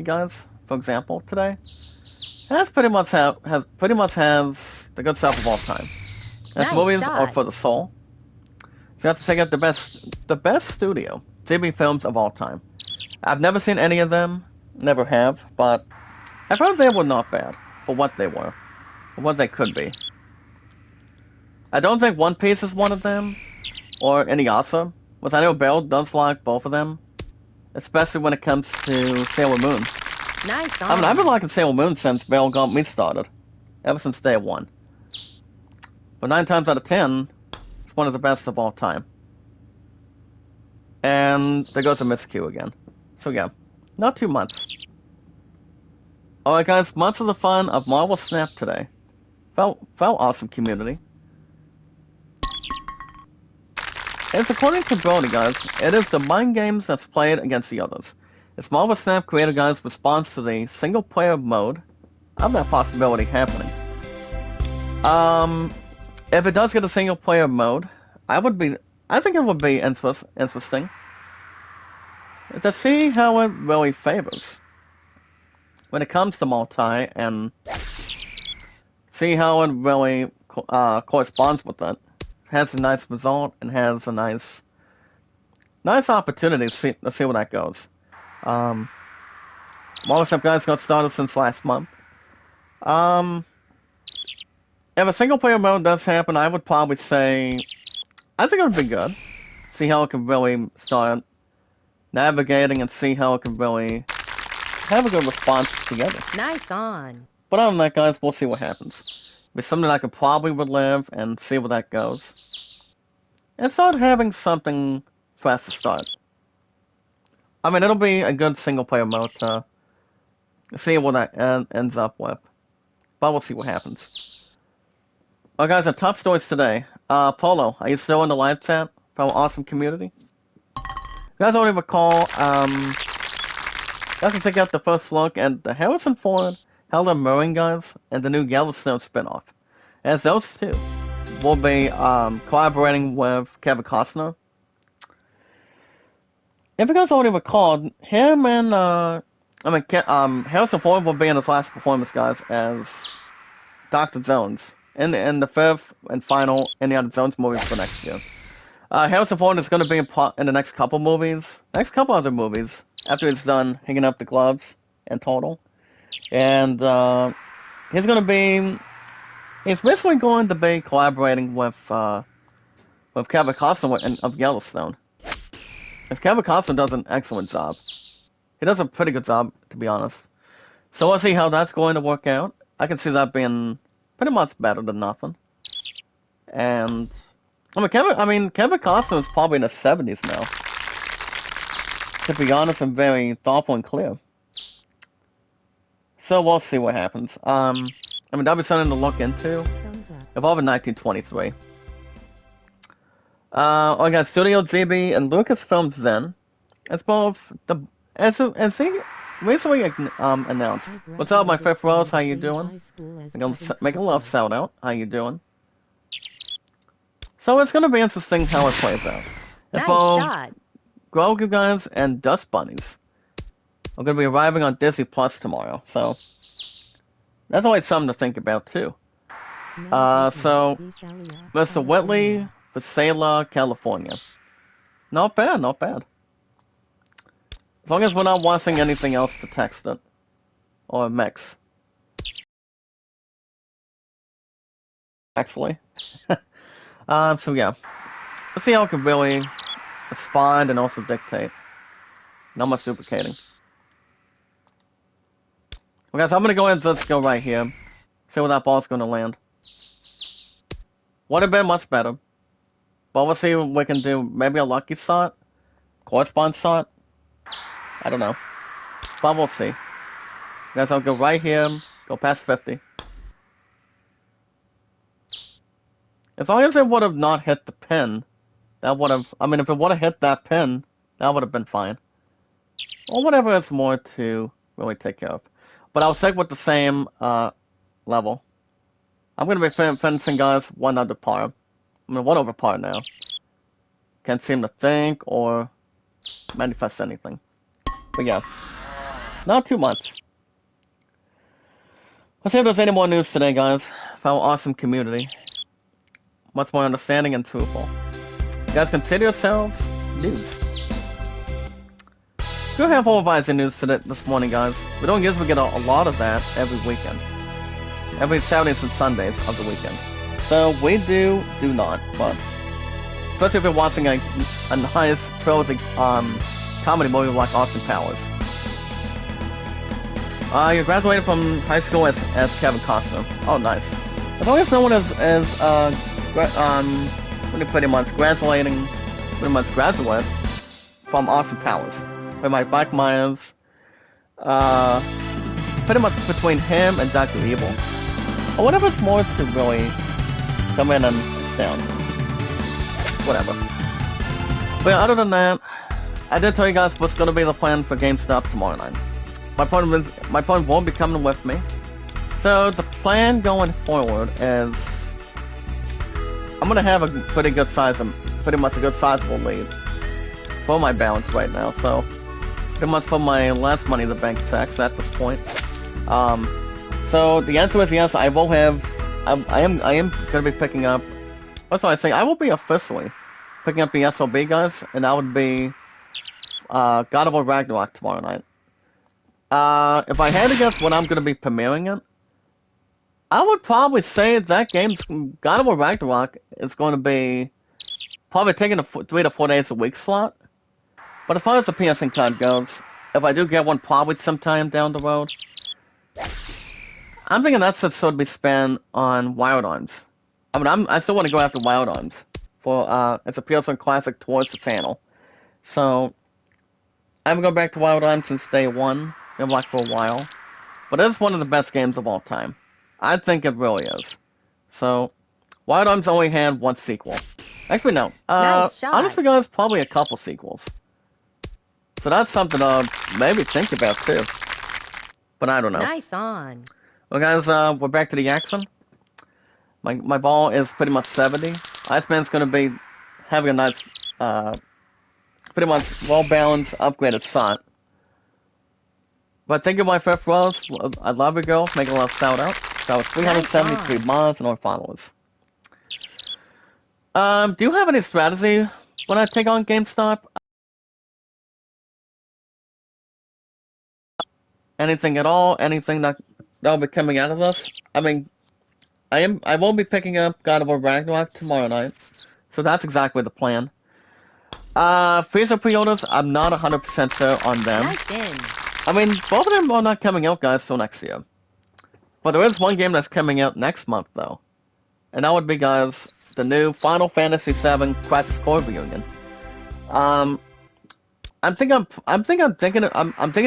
guys, for example, today, has pretty much has the good stuff of all time. His Nice movies shot. are for the soul. So you have to check out the best studio, Ghibli films of all time. I've never seen any of them, never have, but I've heard they were not bad for what they were, for what they could be. I don't think One Piece is one of them, or Inuyasha, which I know Bill does like both of them, especially when it comes to Sailor Moon. Nice on. I mean, I've been liking Sailor Moon since Bill got me started, ever since day one. But 9 times out of 10, it's one of the best of all time. And there goes a miscue again. So yeah, not 2 months. Alright guys, months of the fun of Marvel Snap today. Felt awesome, community. It's according to Brody, guys, it is the mind games that's played against the others. It's Marvel Snap creator guys' response to the single player mode of that possibility happening. If it does get a single player mode, I think it would be interesting to see how it really favors when it comes to multi, and see how it really corresponds with it. Has a nice result and has a nice opportunity to see where that goes. Marvel Snap guys got started since last month. If a single player mode does happen, I would probably say I think it would be good. See how it can really start navigating and see how it can really have a good response together. Nice on. But other than that, guys, we'll see what happens. It's something I could probably relive and see where that goes. And start having something fresh to start. I mean, it'll be a good single-player mode to see what that ends up with. But we'll see what happens. Alright, guys, our top stories today. Polo, are you still in the live chat from our awesome community? You guys already recall, let's take out the first look at the Harrison Ford, Helen Mirren guys, and the new Yellowstone spinoff. As those two will be collaborating with Kevin Costner. If you guys already recall, him and Harrison Ford will be in his last performance, guys, as Dr. Jones in the fifth and final Indiana Jones movie for next year. Harrison Ford is going to be in the next couple other movies, after he's done hanging up the gloves in total. And he's basically going to be collaborating with Kevin Costner of Yellowstone. If Kevin Costner does an excellent job. He does a pretty good job, to be honest. So we'll see how that's going to work out. I can see that being pretty much better than nothing. And Kevin Costner is probably in his 70s now. To be honest, and very thoughtful and clear. So we'll see what happens. That'll be something to look into. Evolving 1923. I got Studio Ghibli and Lucasfilm Zen. It's both recently announced. What's up, my fifth Rose? How you doing? I'm gonna make a love shout out. How you doing? So it's gonna be interesting how it plays out. It's Nice both shot. Grogu guys and Dust Bunnies are gonna be arriving on Disney Plus tomorrow. So that's always something to think about too. So Mr. Whitley, Visalia, California. Not bad, not bad. As long as we're not watching anything else to text it. Or mix. Actually. So yeah. Let's see how it can really respond and also dictate. Not much duplicating. Well guys, I'm gonna go ahead and let's go right here. See where that ball's gonna land. Would have been much better. But we'll see what we can do. Maybe a lucky shot? Correspond shot? I don't know. But we'll see. Guys, I'll go right here. Go past 50. As long as it would have not hit the pin, that would have... if it would have hit that pin, that would have been fine. or whatever is more to really take care of. But I'll stick with the same level. I'm gonna be fencing guys one under par. I mean, one over par now. Can't seem to think or manifest anything. But yeah, not too much. Let's see if there's any more news today, guys. From our awesome community. Much more understanding and truthful. You guys consider yourselves news. We do have Horizon news today, this morning, guys. We don't usually get a lot of that every weekend. Every Saturdays and Sundays of the weekend. So we do not, but especially if you're watching a nice, trilogy comedy movie like Austin Powers. You graduated from high school as Kevin Costner. Oh, nice. I've always known as pretty much graduate from Austin Powers. With my Mike Myers, pretty much between him and Dr. Evil. Or whatever's more to really come in and astound. Whatever. But other than that, I did tell you guys what's going to be the plan for GameStop tomorrow night. My opponent won't be coming with me. So the plan going forward is I'm going to have a pretty much a good sizable lead for my balance right now. So pretty much for my last Money in the Bank checks at this point. So the answer is yes. I will have. I am going to be picking up. That's what I say. I will be officially picking up the SOB, guys, and that would be God of War Ragnarok tomorrow night. If I had to guess when I'm going to be premiering it, I would probably say that game's God of War Ragnarok is going to be probably taking a 3 to 4 days a week slot. But as far as the PSN card goes, if I do get one probably sometime down the road, I'm thinking that's sort of be spent on Wild Arms. I mean, I still want to go after Wild Arms for it's a PSN classic towards the channel. So I haven't gone back to Wild Arms since day one. Been like for a while, but it's one of the best games of all time. I think it really is. So Wild Arms only had one sequel. Actually, no. Nice shot. Honestly, guys, probably a couple sequels. So that's something to maybe think about too. But I don't know. Nice on. Well, guys, we're back to the action. My ball is pretty much 70. Iceman's going to be having a nice, pretty much well-balanced, upgraded shot. But thank you, my fifth rose. I love you, girl. Make a lot of shout out. So it's 373 Nice mods and our followers. Do you have any strategy when I take on GameStop? Anything at all? Anything that'll be coming out of this? I mean, I won't be picking up God of War Ragnarok tomorrow night, so that's exactly the plan. Freezer pre-orders, I'm not 100% sure on them. Nice in. I mean, both of them are not coming out, guys, till next year. But there is one game that's coming out next month, though. And that would be, guys, the new Final Fantasy VII Crisis Core reunion. I'm thinking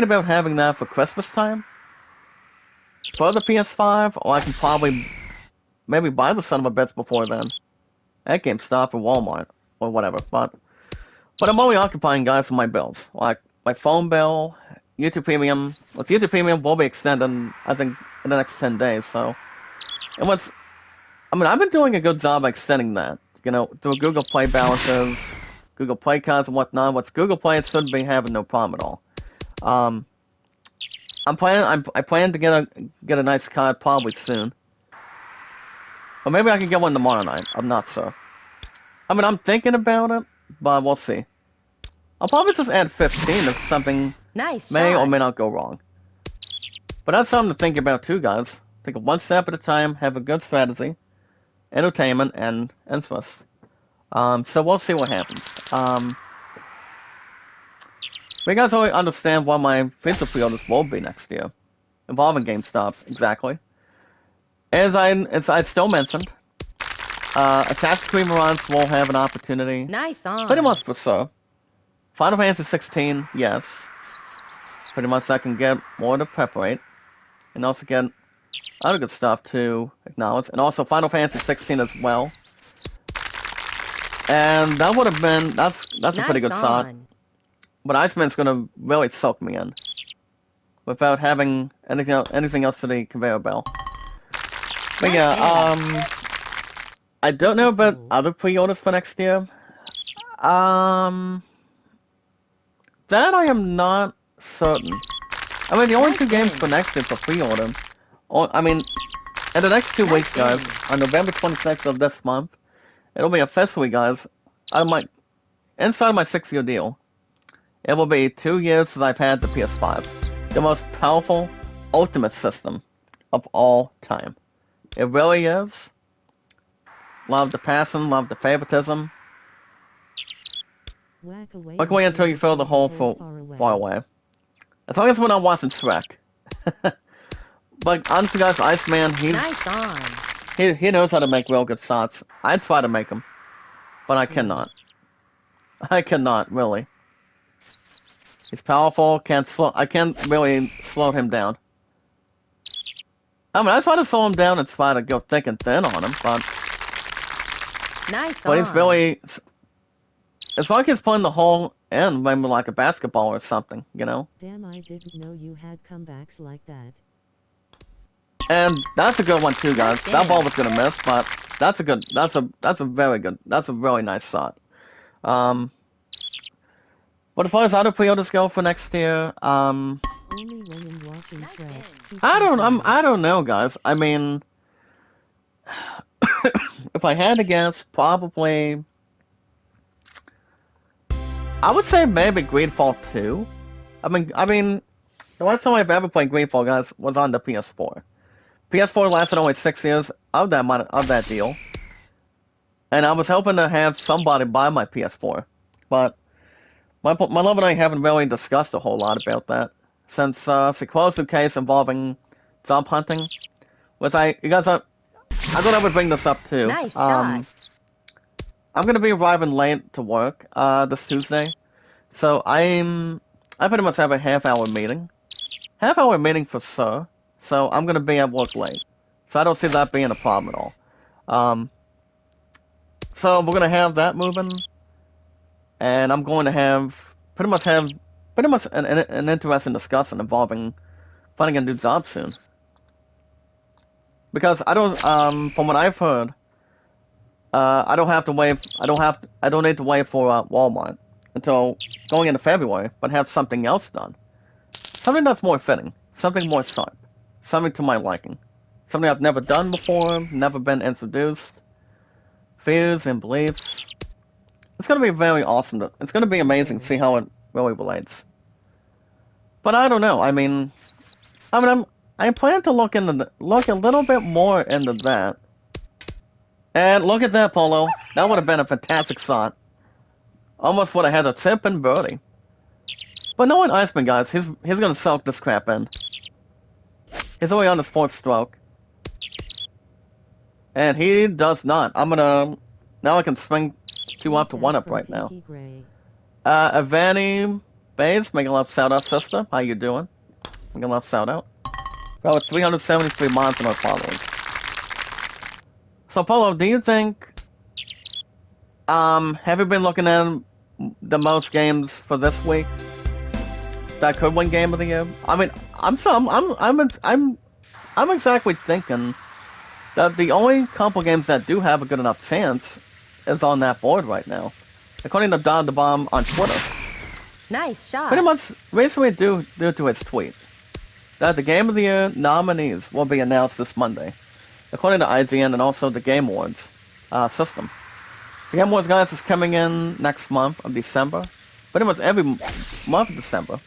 about having that for Christmas time. For the PS5, or I can probably maybe buy the son of a bitch before then. At GameStop or Walmart, or whatever. But I'm only occupying, guys, with my bills. Like, my phone bill, YouTube Premium. Well, YouTube Premium will be extended, I think, in the next 10 days, so. I've been doing a good job extending that. You know, through Google Play balances, Google Play cards and whatnot. What's Google Play, it should be having no problem at all. I plan to get a nice card probably soon. Or maybe I can get one tomorrow night. I'm not sure. I mean, I'm thinking about it, but we'll see. I'll probably just add 15 if something Nice may shot. or may not go wrong. But that's something to think about too, guys. Take it one step at a time, have a good strategy, entertainment, and interest. So we'll see what happens. But you guys already understand what my future pre-orders will be next year, involving GameStop, exactly. As I still mentioned, Assassin's Creed Mirage will have an opportunity. Nice on. Pretty much for sure. Final Fantasy 16, yes. Pretty much I can get more to preparate. And also get other good stuff to acknowledge. And also Final Fantasy 16 as well. And that would have been, that's a pretty good shot. on. but Iceman's gonna really soak me in without having anything else to the conveyor belt. But yeah, I don't know about other pre-orders for next year. That I am not certain. I mean, the only two games for next year for pre-order, I mean, in the next 2 weeks, guys, on November 26th of this month, it'll be officially, guys, inside my 6-year deal, it will be 2 years since I've had the PS5. The most powerful, ultimate system of all time. It really is. Love the passion, love the favoritism. Look away until you feel the hole far away. As long as we're not watching Shrek. But honestly, guys, Iceman, Nice on. he knows how to make real good shots. I'd try to make them, but I cannot. I cannot, really. He's powerful. I can't really slow him down. I mean, I try to slow him down and try to go thick and thin on him, but Nice he's on. really. It's like he's playing the whole end, maybe like a basketball or something, you know. Damn, I didn't know you had comebacks like that. And that's a good one too, guys. That ball was gonna miss, but that's a very good, that's a really nice shot. But as far as other pre-orders go for next year, Only women watching Shrek. I don't know, guys. I mean, if I had to guess, probably, I would say maybe Greedfall 2. I mean, the last time I've ever played Greedfall, guys, was on the PS4. PS4 lasted only 6 years of that deal, and I was hoping to have somebody buy my PS4, but my love and I haven't really discussed a whole lot about that since the closed case involving job hunting. I thought I would bring this up too. Nice shot. I'm gonna be arriving late to work this Tuesday, so I pretty much have a half-hour meeting for sure. So I'm gonna be at work late, so I don't see that being a problem at all. So we're gonna have that moving, and I'm going to have pretty much an interesting discussion involving finding a new job soon. Because I don't, from what I've heard, I don't need to wait for Walmart until going into February, but have something else done. Something that's more fitting, something more sharp, something to my liking, something I've never done before, never been introduced. Fears and beliefs. It's gonna be very awesome. It's gonna be amazing to see how it really relates. But I don't know. I mean, I plan to look a little bit more into that. And look at that, Polo. That would have been a fantastic shot. Almost would have had a tip and birdie. But knowing Iceman, guys, he's gonna soak this crap in. He's only on his 4th stroke. And he does not. now I can swing 2 up to 1 up right now. Avani Bays, making a love shout out, sister. How you doing? Making a love shout out. Got with 373 months in our followers. So Polo, do you think, have you been looking at the most games for this week that could win Game of the Year? I mean, I'm exactly thinking that the only couple games that do have a good enough chance is on that board right now. According to Don the Bomb on Twitter. Nice shot. Pretty much recently due to its tweet that the Game of the Year nominees will be announced this Monday, according to IGN and also the Game Awards system. The Game Awards, guys, is coming in next month of December. Pretty much every month of December.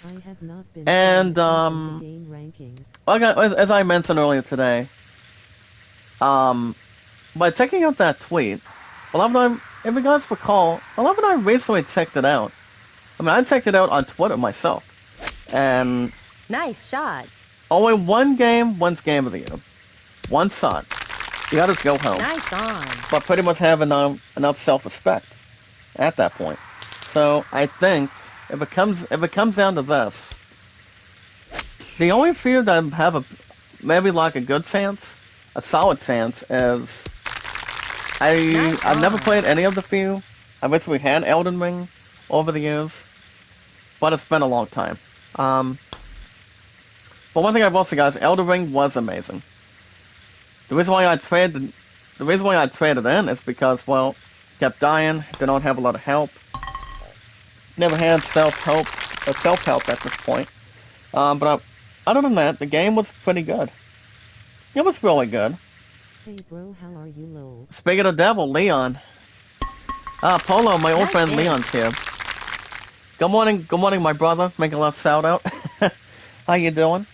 I have not been And game rankings. as I mentioned earlier today, by checking out that tweet, if you guys recall, Beloved and I recently checked it out. I mean, I checked it out on Twitter myself, and Nice shot. only one game wins Game of the Year. One shot. The others go home. Nice on. But pretty much have enough self-respect at that point. So I think if it comes down to this, the only fear that I have maybe like a good chance, a solid chance, is I've never played any of the few. I've basically had Elden Ring over the years. but it's been a long time. But one thing I will say, guys, Elden Ring was amazing. The reason why I traded in is because, well, kept dying, did not have a lot of help, never had self-help at this point. But other than that, the game was pretty good. It was really good. Hey bro, how are you, lol? Speaking of the devil, Leon. Polo, my old Nice friend name. Leon's here. Good morning, my brother. Make a left shout out. How you doing?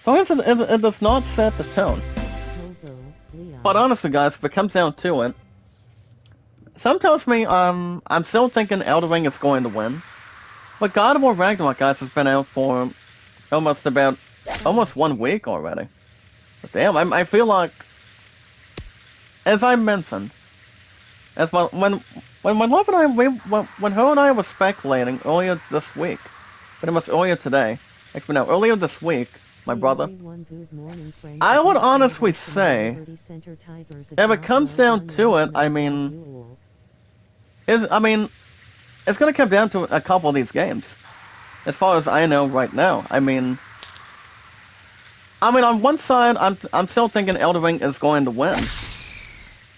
So it does not set the tone. Kelzo, Leon. But honestly, guys, if it comes down to it, some tells me I'm still thinking Elden Ring is going to win. But God of War Ragnarok, guys, has been out for almost 1 week already. But damn, I feel like, as I mentioned, as well, when my love and I when her and I were speculating earlier this week, pretty much earlier today, actually no, earlier this week, my Hey brother. everyone, good morning, friends. I would Welcome honestly back to my say, Liberty Center Tigers if it account. comes Well down done, to yes, it, I no, mean, lol. it's gonna come down to a couple of these games. As far as I know right now, I mean, on one side, I'm still thinking Elden Ring is going to win.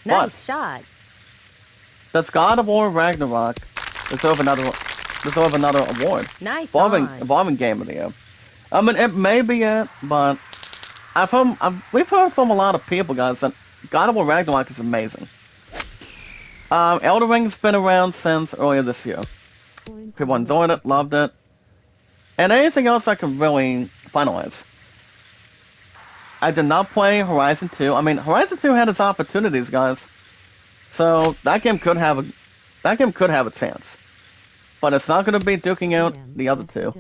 Nice shot. Does God of War Ragnarok deserve another award? Nice Involving Game of the Year. I mean, it may be it, but we've heard from a lot of people, guys, that God of War Ragnarok is amazing. Elden Ring's been around since earlier this year. People enjoyed it, loved it, and anything else I can really finalize. I did not play Horizon 2. I mean, Horizon 2 had its opportunities, guys. So that game could have a chance, but it's not going to be duking out the other two.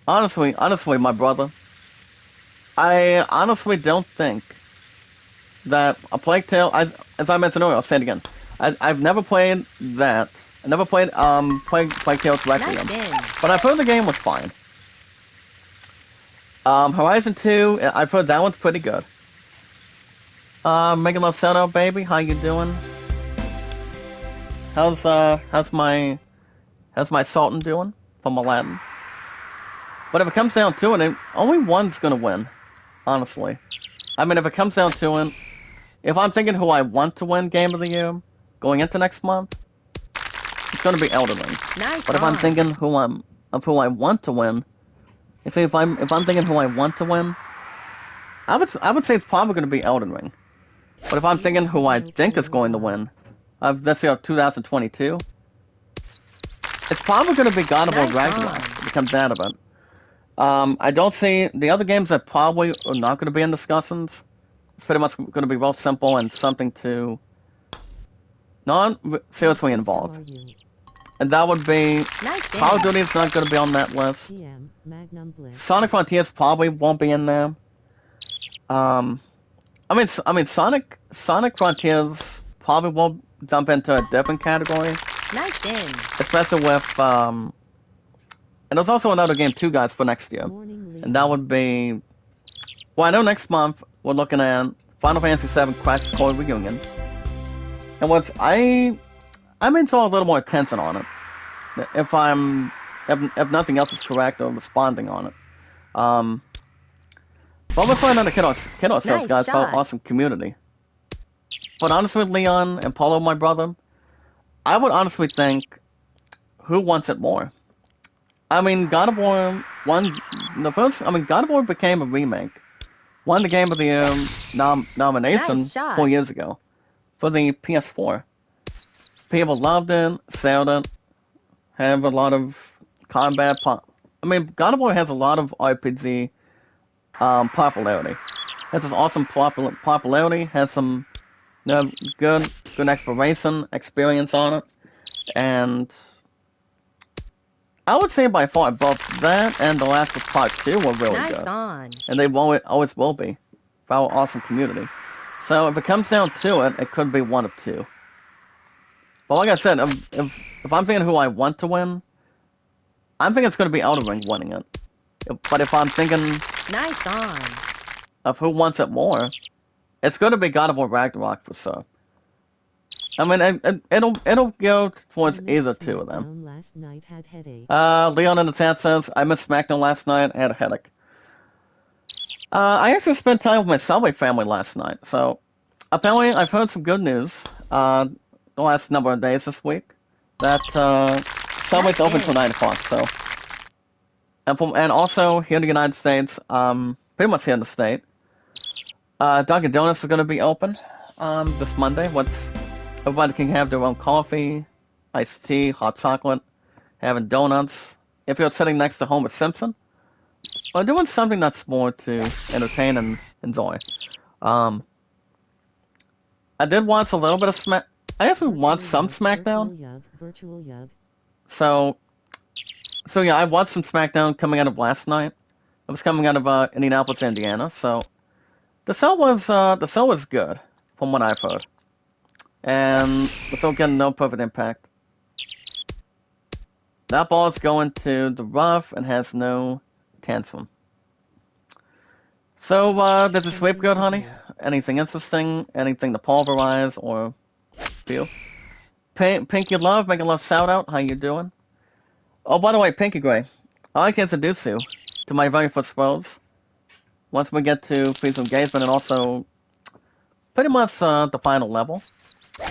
Honestly, my brother, I honestly don't think that a Plague Tale, as I mentioned earlier, I'll say it again. I've never played that. I never played Plague Tale Requiem, Nice in. but I've heard the game was fine. Horizon 2, I've heard that one's pretty good. Making love shout out, baby. How you doing? How's my Sultan doing from Aladdin? But if it comes down to it, only one's gonna win. Honestly, I mean, if it comes down to it, if I'm thinking who I want to win Game of the Year going into next month, it's gonna be Elden Ring. Nice But if I'm on. thinking who I want to win, you see, if I'm thinking who I want to win, I would say it's probably gonna be Elden Ring. But if I'm thinking who I think is going to win, of this year of 2022, it's probably going to be God of War Nice Ragnarok on. if it comes out of it. I don't see the other games that probably are not going to be in discussions. It's pretty much going to be real simple and something to not seriously involved. And that would be Nice Call of in. Duty is not going to be on that list. TM, Magnum Bliss. Sonic Frontiers probably won't be in there. I mean, Sonic Frontiers probably will jump into a different category, Nice in. especially with and there's also another game too, guys, for next year, Morning, Leon. and that would be, well, I know next month we're looking at Final Fantasy VII Crisis Core Reunion, and I'm into a little more attention on it, if nothing else is correct or responding on it. But let's learn how to kid ourselves, Nice guys, for shot. our awesome community. But honestly, Leon and Paulo, my brother, I would honestly think, who wants it more? I mean, God of War God of War became a remake. Won the Game of the Year nomination Nice shot. 4 years ago for the PS4. People loved it, sold it, have a lot of combat. God of War has a lot of RPG popularity. Has this awesome popularity. Has some good exploration experience on it, and I would say by far both that and The Last of Us Part 2 were really Nice good, on. and they always will be for our awesome community. So if it comes down to it, it could be one of two. But like I said, if I'm thinking who I want to win, I'm thinking it's going to be Elden Ring winning it. But if I'm thinking Nice on. of who wants it more, it's going to be God of War Ragnarok for sure. I mean, it'll go towards I missed either two of them. SmackDown last night, had headache. Leon in the chat says, I missed SmackDown last night, had a headache. I actually spent time with my Subway family last night, so apparently I've heard some good news, the last number of days this week, that, Subway's open till 9 o'clock, so. And also, here in the United States, pretty much here in the state, Dunkin' Donuts is gonna be open, this Monday. Everybody can have their own coffee, iced tea, hot chocolate, having donuts. If you're sitting next to Homer Simpson, or doing something that's more to entertain and enjoy. I did watch a little bit of I actually watched some SmackDown. Virtual Yug. So yeah, I watched some SmackDown coming out of last night. It was coming out of Indianapolis, Indiana. So the show was good, from what I've heard, and the show getting no perfect impact. That ball is going to the rough and has no tantrum. So, did you sleep good, honey? Anything interesting? Anything to pulverize or feel? Pinky Love, making love shout out. How you doing? Oh, by the way, Pinky Gray, I'd like to introduce you to my very first worlds. Once we get to Freeze Engagement and also pretty much the final level. So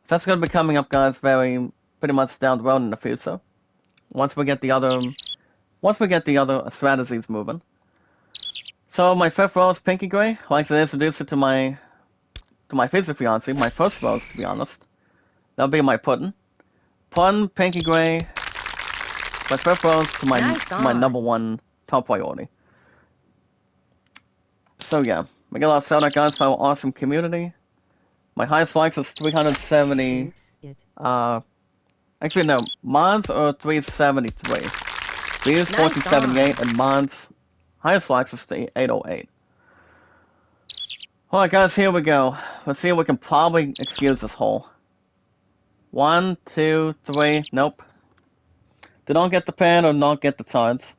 that's going to be coming up, guys, pretty much down the road in the future. Once we get the other strategies moving. So my fifth rose, Pinky Gray. I'd like to introduce you to my future fiance, my first rose, to be honest. That'll be my Puddin'. Puddin', Pinky Gray. My fifth rose to my number one top priority. So yeah, we get a lot of shout out, guys, for our awesome community. My highest likes is 370. Actually, no, mods are 373. Views 1478, and mods highest likes is 808. Alright, guys, here we go. Let's see if we can probably excuse this hole. 1, 2, 3. Nope. They don't get the pan or not get the cards.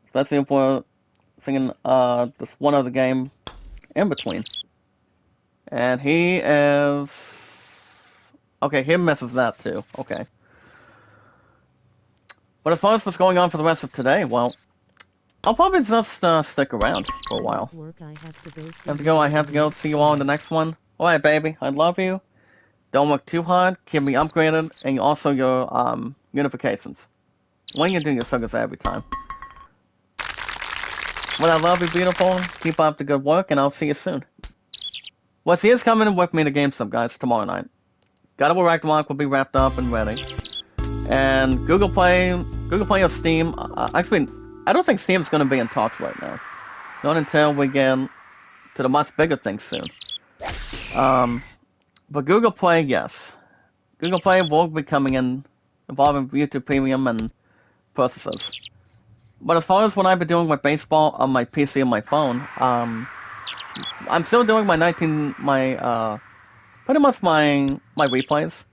Especially if we're singing this one other game in between. And he is... Okay, he misses that too. Okay. But as far as what's going on for the rest of today, well, I'll probably just stick around for a while. I have to go. See you all in the next one. Alright, baby. I love you. Don't work too hard. Keep me upgraded. And also your unifications. When you do your circuits every time. Well, I love you, beautiful. Keep up the good work, and I'll see you soon. Well, she is coming with me to GameStop, guys, tomorrow night. God of War Ragnarok will be wrapped up and ready. And Google Play or Steam. Actually, I don't think Steam's going to be in talks right now. Not until we get to the much bigger things soon. But Google Play, yes. Google Play will be coming in, involving YouTube Premium and purchases. But as far as what I've been doing with baseball on my PC and my phone, I'm still doing pretty much my replays.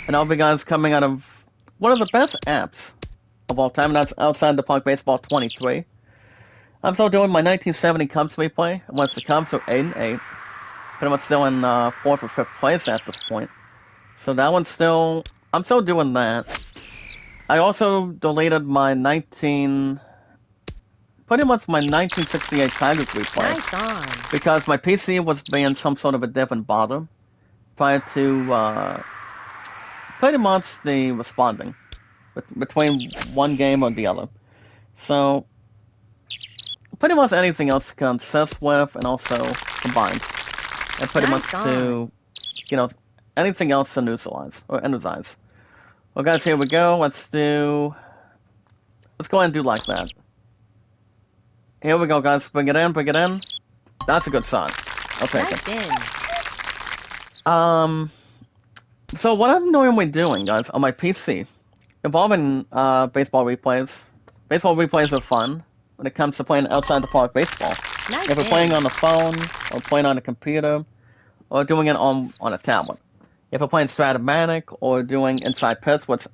And I'll be, guys, coming out of one of the best apps of all time, and that's Outside the Park Baseball 23. I'm still doing my 1970 Cubs replay, once the Cubs are 8-8. Pretty much still in 4th or 5th place at this point. So that one's still... I'm still doing that. I also deleted my pretty much my 1968 Tigers replay. Nice on. Because my PC was being some sort of a different bother prior to pretty much the responding between one game or the other. So pretty much anything else to consist with and also combined. And pretty much to, anything else to neutralize or energize. Well, guys, here we go. Let's go ahead and do like that. Here we go, guys. Bring it in, bring it in. That's a good sign. I'll take it. So what I'm normally doing, guys, on my PC, involving baseball replays. Baseball replays are fun when it comes to playing outside the park baseball. Nice. If we're playing on the phone, or playing on a computer, or doing it on a tablet. If we're playing Stratomatic, or doing Inside Pits, which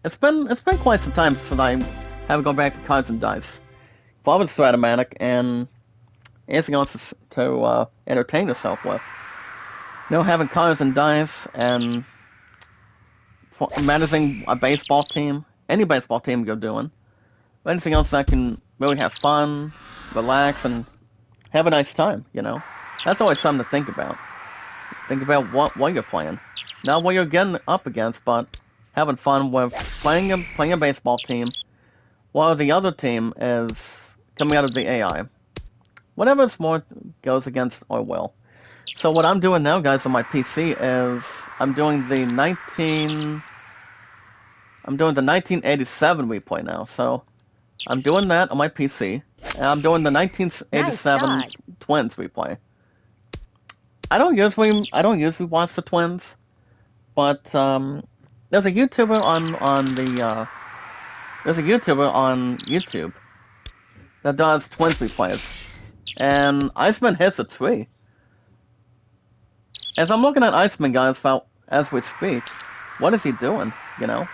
it's been quite some time since I haven't gone back to cards and dice. Involving Stratomatic and anything else to entertain yourself with. having cards and dice and managing a baseball team, any baseball team you're doing, or anything else that can really have fun, relax, and have a nice time, you know? That's always something to think about. Think about what you're playing. Not what you're getting up against, but having fun with playing a baseball team while the other team is coming out of the AI. Whatever's more goes against our will. So what I'm doing now, guys, on my PC is I'm doing the 1987 replay now. So I'm doing that on my PC, and I'm doing the 1987 Nice shot. Twins replay. I don't usually watch the Twins, but there's a YouTuber on YouTube that does Twins replays, and Iceman hits a tree. As I'm looking at Iceman, guys, as we speak, what is he doing? You know,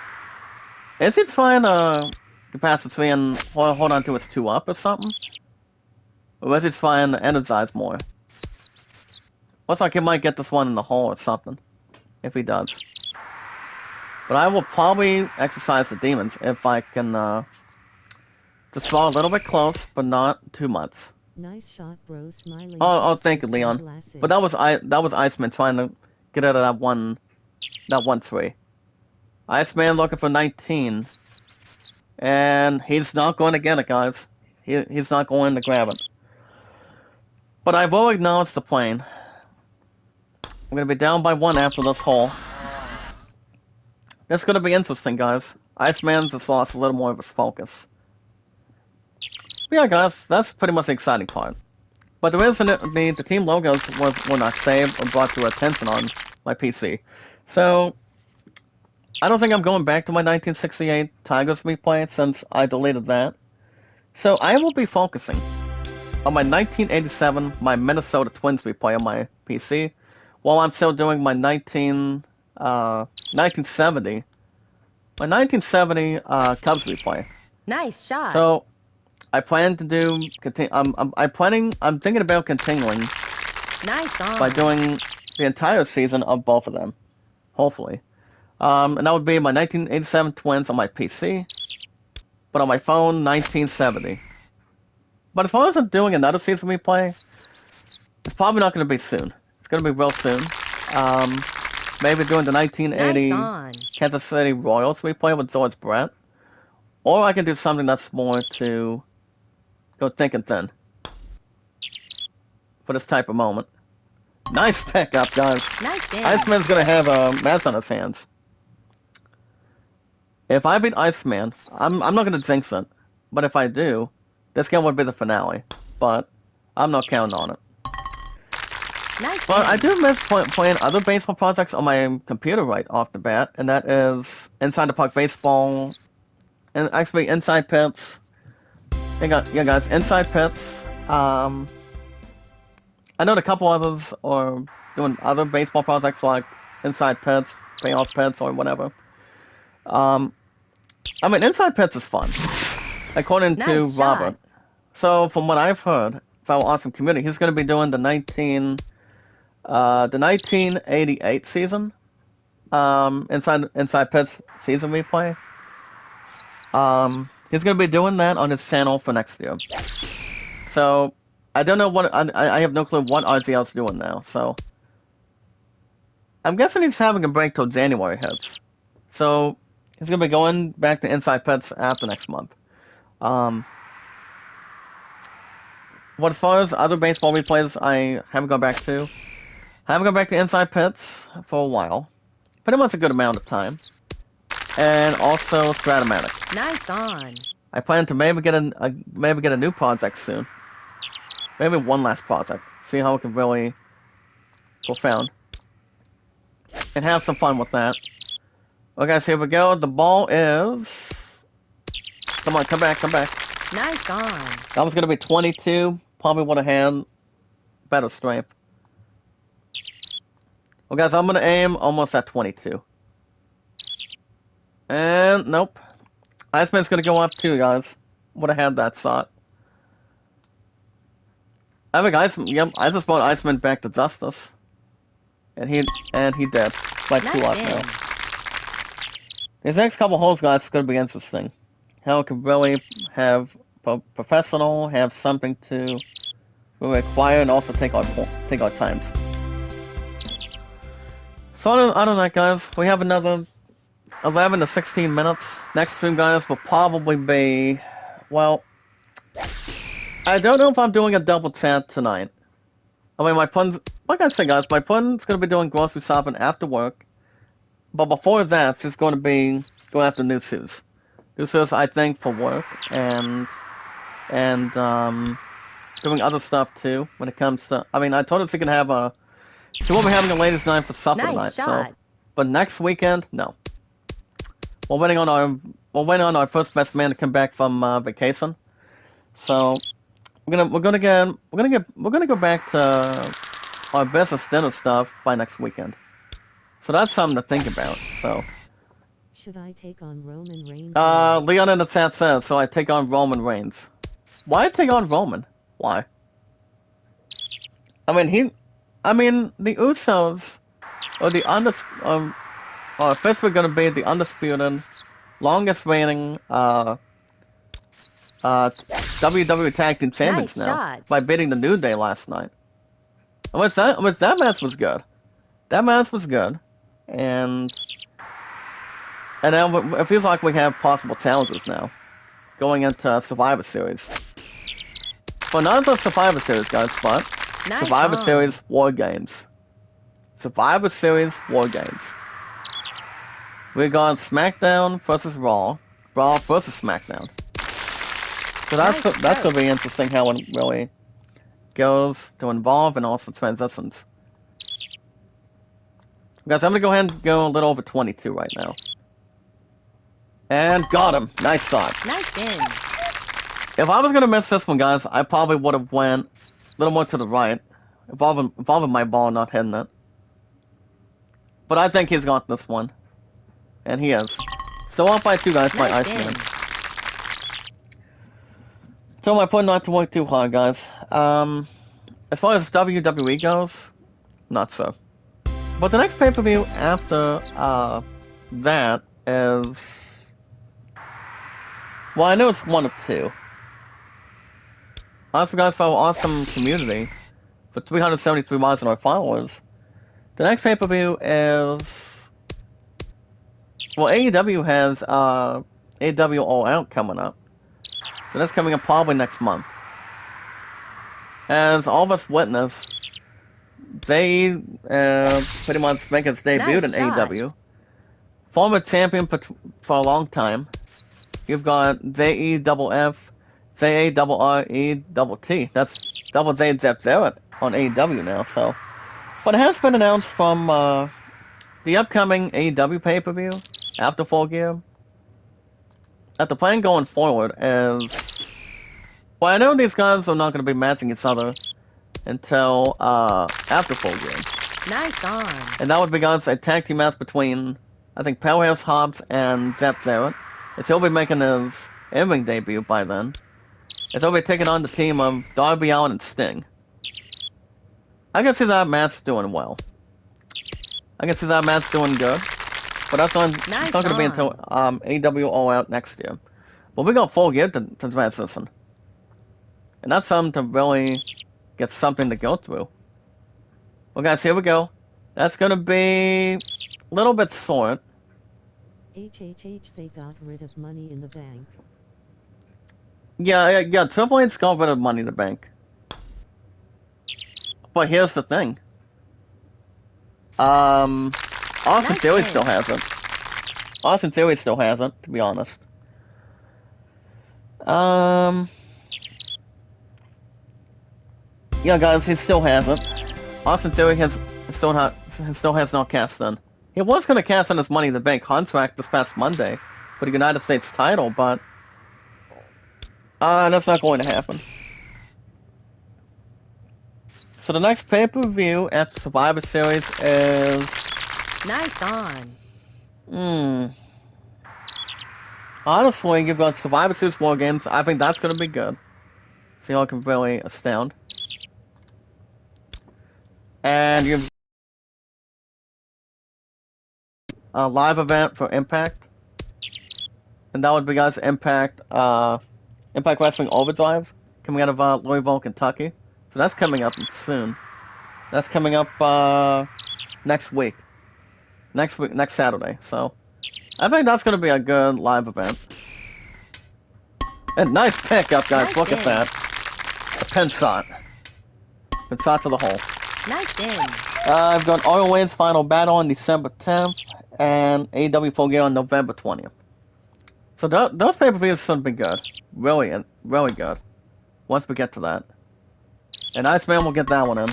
is he trying to pass the tree and hold on to his 2-up or something, or is he trying to energize more? Looks like he might get this one in the hole or something, if he does. But I will probably exercise the demons if I can just draw a little bit close, but not too much. Nice shot, bro. Smiling. Oh, face thank you, with Leon. sunglasses. But that was Iceman trying to get out of that one tree. Iceman looking for 19, and he's not going to get it, guys. He's not going to grab it. But I will acknowledge the plane. We're going to be down by 1 after this hole. This is going to be interesting, guys. Iceman's just lost a little more of his focus. But yeah, guys, that's pretty much the exciting part. But there is the team logos were not saved or brought to attention on my PC. So, I don't think I'm going back to my 1968 Tigers replay since I deleted that. So, I will be focusing on my 1987, my Minnesota Twins replay on my PC, while I'm still doing my 1970 Cubs replay. Nice shot. So I plan to do. I'm thinking about continuing Nice on. by doing the entire season of both of them, hopefully. And that would be my 1987 Twins on my PC, but on my phone 1970. But as far as I'm doing another season replay, it's probably not going to be soon. It's going to be real soon. Maybe doing the 1980 Nice on. Kansas City Royals replay with George Brett. Or I can do something that's more to go thick and thin for this type of moment. Nice pickup, guys. Nice dance. Iceman's going to have a match on his hands. If I beat Iceman, I'm not going to jinx it. But if I do, this game would be the finale. But I'm not counting on it. Nice But I dance. do miss playing other baseball projects on my computer right off the bat, and that is Inside the Park Baseball, and actually Inside Pits. Yeah, guys, Inside Pits. I know a couple others are doing other baseball projects like Inside Pits, Payoff Pits, or whatever. I mean, Inside Pits is fun, according to Nice shot. Robert. So, from what I've heard, from Awesome Community, he's going to be doing the 1988 season, Inside Pits season replay. He's gonna be doing that on his channel for next year. So, I don't know what, I have no clue what RZL's doing now, so. I'm guessing he's having a break till January hits. So, he's gonna be going back to Inside Pits after next month. What as far as other baseball replays I haven't gone back to, I haven't gone back to Inside Pits for a while. Pretty much a good amount of time. And also Stratomatic. Nice on. I plan to maybe get a new project soon. Maybe one last project. See how it can really go found. And have some fun with that. Okay, so here we go. The ball is... Come on, come back, come back. Nice on. That was going to be 22. Probably would have had better strength. Well, guys, I'm going to aim almost at 22. And, nope. Iceman's going to go up too, guys. Would have had that shot. I think I just brought Iceman back to justice. And he did. Like 2 Nice up now. in. These next couple holes, guys, is going to be interesting. How it can really have professional, have something to really acquire, and also take our times. So other than that, guys, we have another 11 to 16 minutes. Next stream, guys, will probably be, well, I don't know if I'm doing a double chat tonight. I mean, like I said, guys, my pun's going to be doing grocery shopping after work. But before that, she's going to be going after new shoes. New shoes, I think, for work, and doing other stuff, too, when it comes to, I mean, I told her she can have she won't be having a ladies' night for supper tonight, Nice shot. so, but next weekend, no. We're waiting on our first best man to come back from vacation. So we're gonna go back to our business dinner stuff by next weekend. So that's something to think about. So Should I take on Roman Reigns? Leon in the chat says, so I take on Roman Reigns. Why take on Roman? Why? I mean the Usos are officially going to be the undisputed, longest reigning WWE Tag Team Champions Nice now shot. by beating the New Day last night. That match was good. That match was good, and now it feels like we have possible challenges now going into Survivor Series. Well, not just Survivor Series, guys, but Nice Survivor on. Series War Games. Survivor Series War Games. We got SmackDown versus Raw, Raw versus SmackDown. So that's gonna be interesting how it really goes to involve and also transitions. Guys, I'm gonna go ahead and go a little over 22 right now. And got him. Nice shot. Nice in. If I was gonna miss this one, guys, I probably would have went a little more to the right, involving my ball, not hitting it. But I think he's got this one. And he is. So off by 2, guys, by Nice Iceman. in. Tell my point not to work too hard, guys. As far as WWE goes, not so. But the next pay-per-view after that is, well, I know it's one of 2. Honestly, guys, for our awesome community, for 373 miles in our followers, the next pay-per-view is, well, AEW has AEW All Out coming up. So that's coming up probably next month. As all of us witnessed, they pretty much make its debut Nice in shot. AEW. Former champion for a long time. You've got ZEFF, ZARRETT. That's Double J Zep Zarrett on AEW now. So, but it has been announced from the upcoming AEW pay-per-view after Full Gear. That the plan going forward is, well, I know these guys are not going to be matching each other until after Full Gear. Nice on. And that would be, guys, a tag team match between, I think, Powerhouse Hobbs and Zep Zarrett. As he'll be making his in-ring debut by then. As he'll be taking on the team of Darby Allin and Sting. I can see that match doing well. I can see that match doing good. But that's not going to be until AEW All Out next year. But we got Full Gear to transition. And that's something to really get something to go through. Well, guys, here we go. That's going to be a little bit short. HHH, they got rid of Money in the Bank. Yeah, Triple H's got rid of Money in the Bank. But here's the thing. Austin Nice Theory hit. still hasn't. Austin Theory still hasn't, to be honest. Yeah, guys, he still hasn't. Austin Theory still has not cast in. He was going to cast in his Money in the Bank contract this past Monday for the United States title, but that's not going to happen. So the next pay-per-view at Survivor Series is, Nice on. honestly, you've got Survivor Series War Games. I think that's going to be good. See how it can really astound. And you've live event for Impact. And that would be, guys, Impact Wrestling Overdrive, coming out of Louisville, Kentucky. So that's coming up soon. That's coming up next week. Next Saturday. So I think that's going to be a good live event. And nice pickup, guys. Nice Look in. at that. A pin shot. Pin shot to the hole. Nice in. I've got ROH's Final Battle on December 10th and AEW Full Gear on November 20th. So those pay-per-views should be good. Really, really good. Once we get to that. And Iceman will get that one in.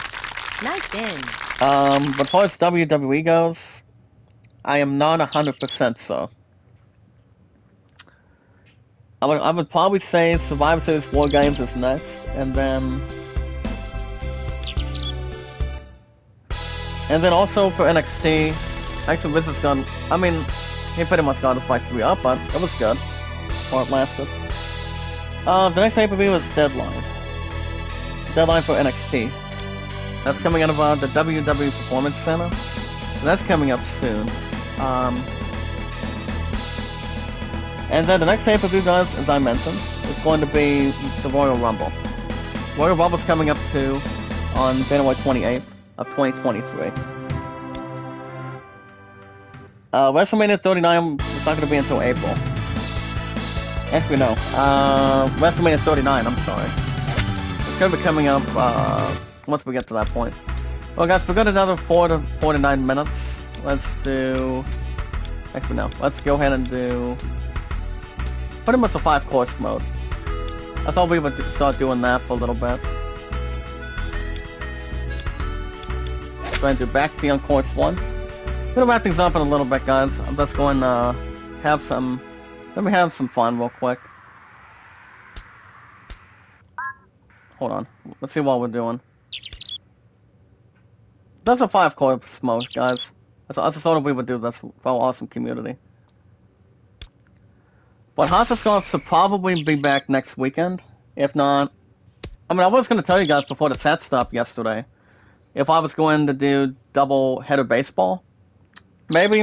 Nice in. But as far as WWE goes, I am not 100% so. I would probably say Survivor Series War Games is next, and then also for NXT, actually Vince is gone. I mean, he pretty much got us by 3-up, but it was good while it lasted. The next pay-per-view is Deadline. Deadline for NXT. That's coming out of the WWE Performance Center. So that's coming up soon. And then the next pay-per-view, guys, as I mentioned, is going to be the Royal Rumble. Royal Rumble's coming up too on January 28th of 2023. WrestleMania 39 is not going to be until April. Actually, no. WrestleMania 39, I'm sorry. It's going to be coming up once we get to that point. Well, guys, we've got another 4 to 49 minutes. Let's do... Actually, no. Let's go ahead and do... pretty much a 5-course mode. I thought we would start doing that for a little bit. Going to do back to on course 1. I'm gonna wrap things up in a little bit, guys. I'm just going to have some... Let me have some fun real quick. Hold on. Let's see what we're doing. That's a 5-course mode, guys. I just thought we would do this for our awesome community. But House should probably be back next weekend. If not... I mean, I was going to tell you guys before the set stopped yesterday. If I was going to do double header baseball. Maybe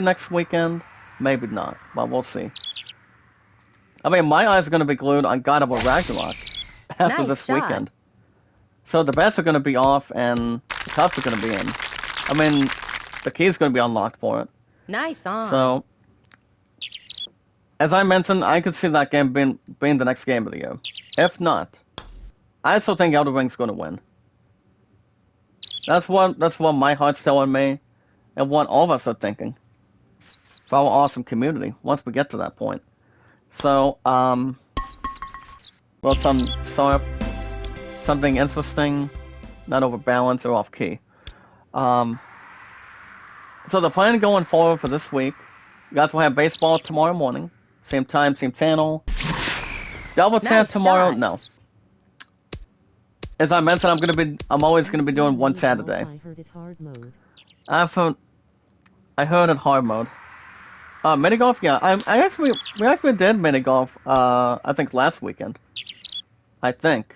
next weekend. Maybe not. But we'll see. I mean, my eyes are going to be glued on God of War Ragnarok after Nice this shot. weekend. So the bets are going to be off and the cups are going to be in. I mean, the key's going to be unlocked for it. Nice on. So, as I mentioned, I could see that game being the next game of the year. If not, I still think Elden Ring's going to win. That's what my heart's telling me, and what all of us are thinking. For our awesome community, once we get to that point. So, well, something interesting, not overbalanced or off key. So the plan going forward for this week, you guys will have baseball tomorrow morning. Same time, same channel. Double tap Nice tomorrow? shot. No. As I mentioned, I'm always gonna be doing one Saturday. I heard it hard mode. I heard it hard mode. Mini golf, yeah. We actually did mini golf. I think last weekend. I think.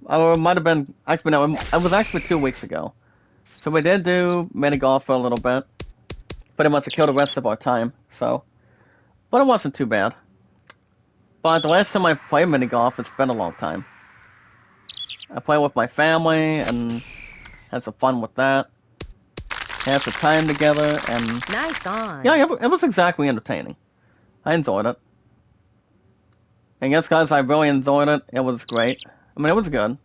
Or it might have been. Actually, no. It was actually 2 weeks ago. So we did do mini golf for a little bit. Pretty much to kill the rest of our time. So, but it wasn't too bad. But the last time I played mini golf, it's been a long time. I played with my family and had some fun with that. Had some time together and Nice on. yeah, it was exactly entertaining. I enjoyed it. And yes, guys, I really enjoyed it. It was great. I mean, it was good.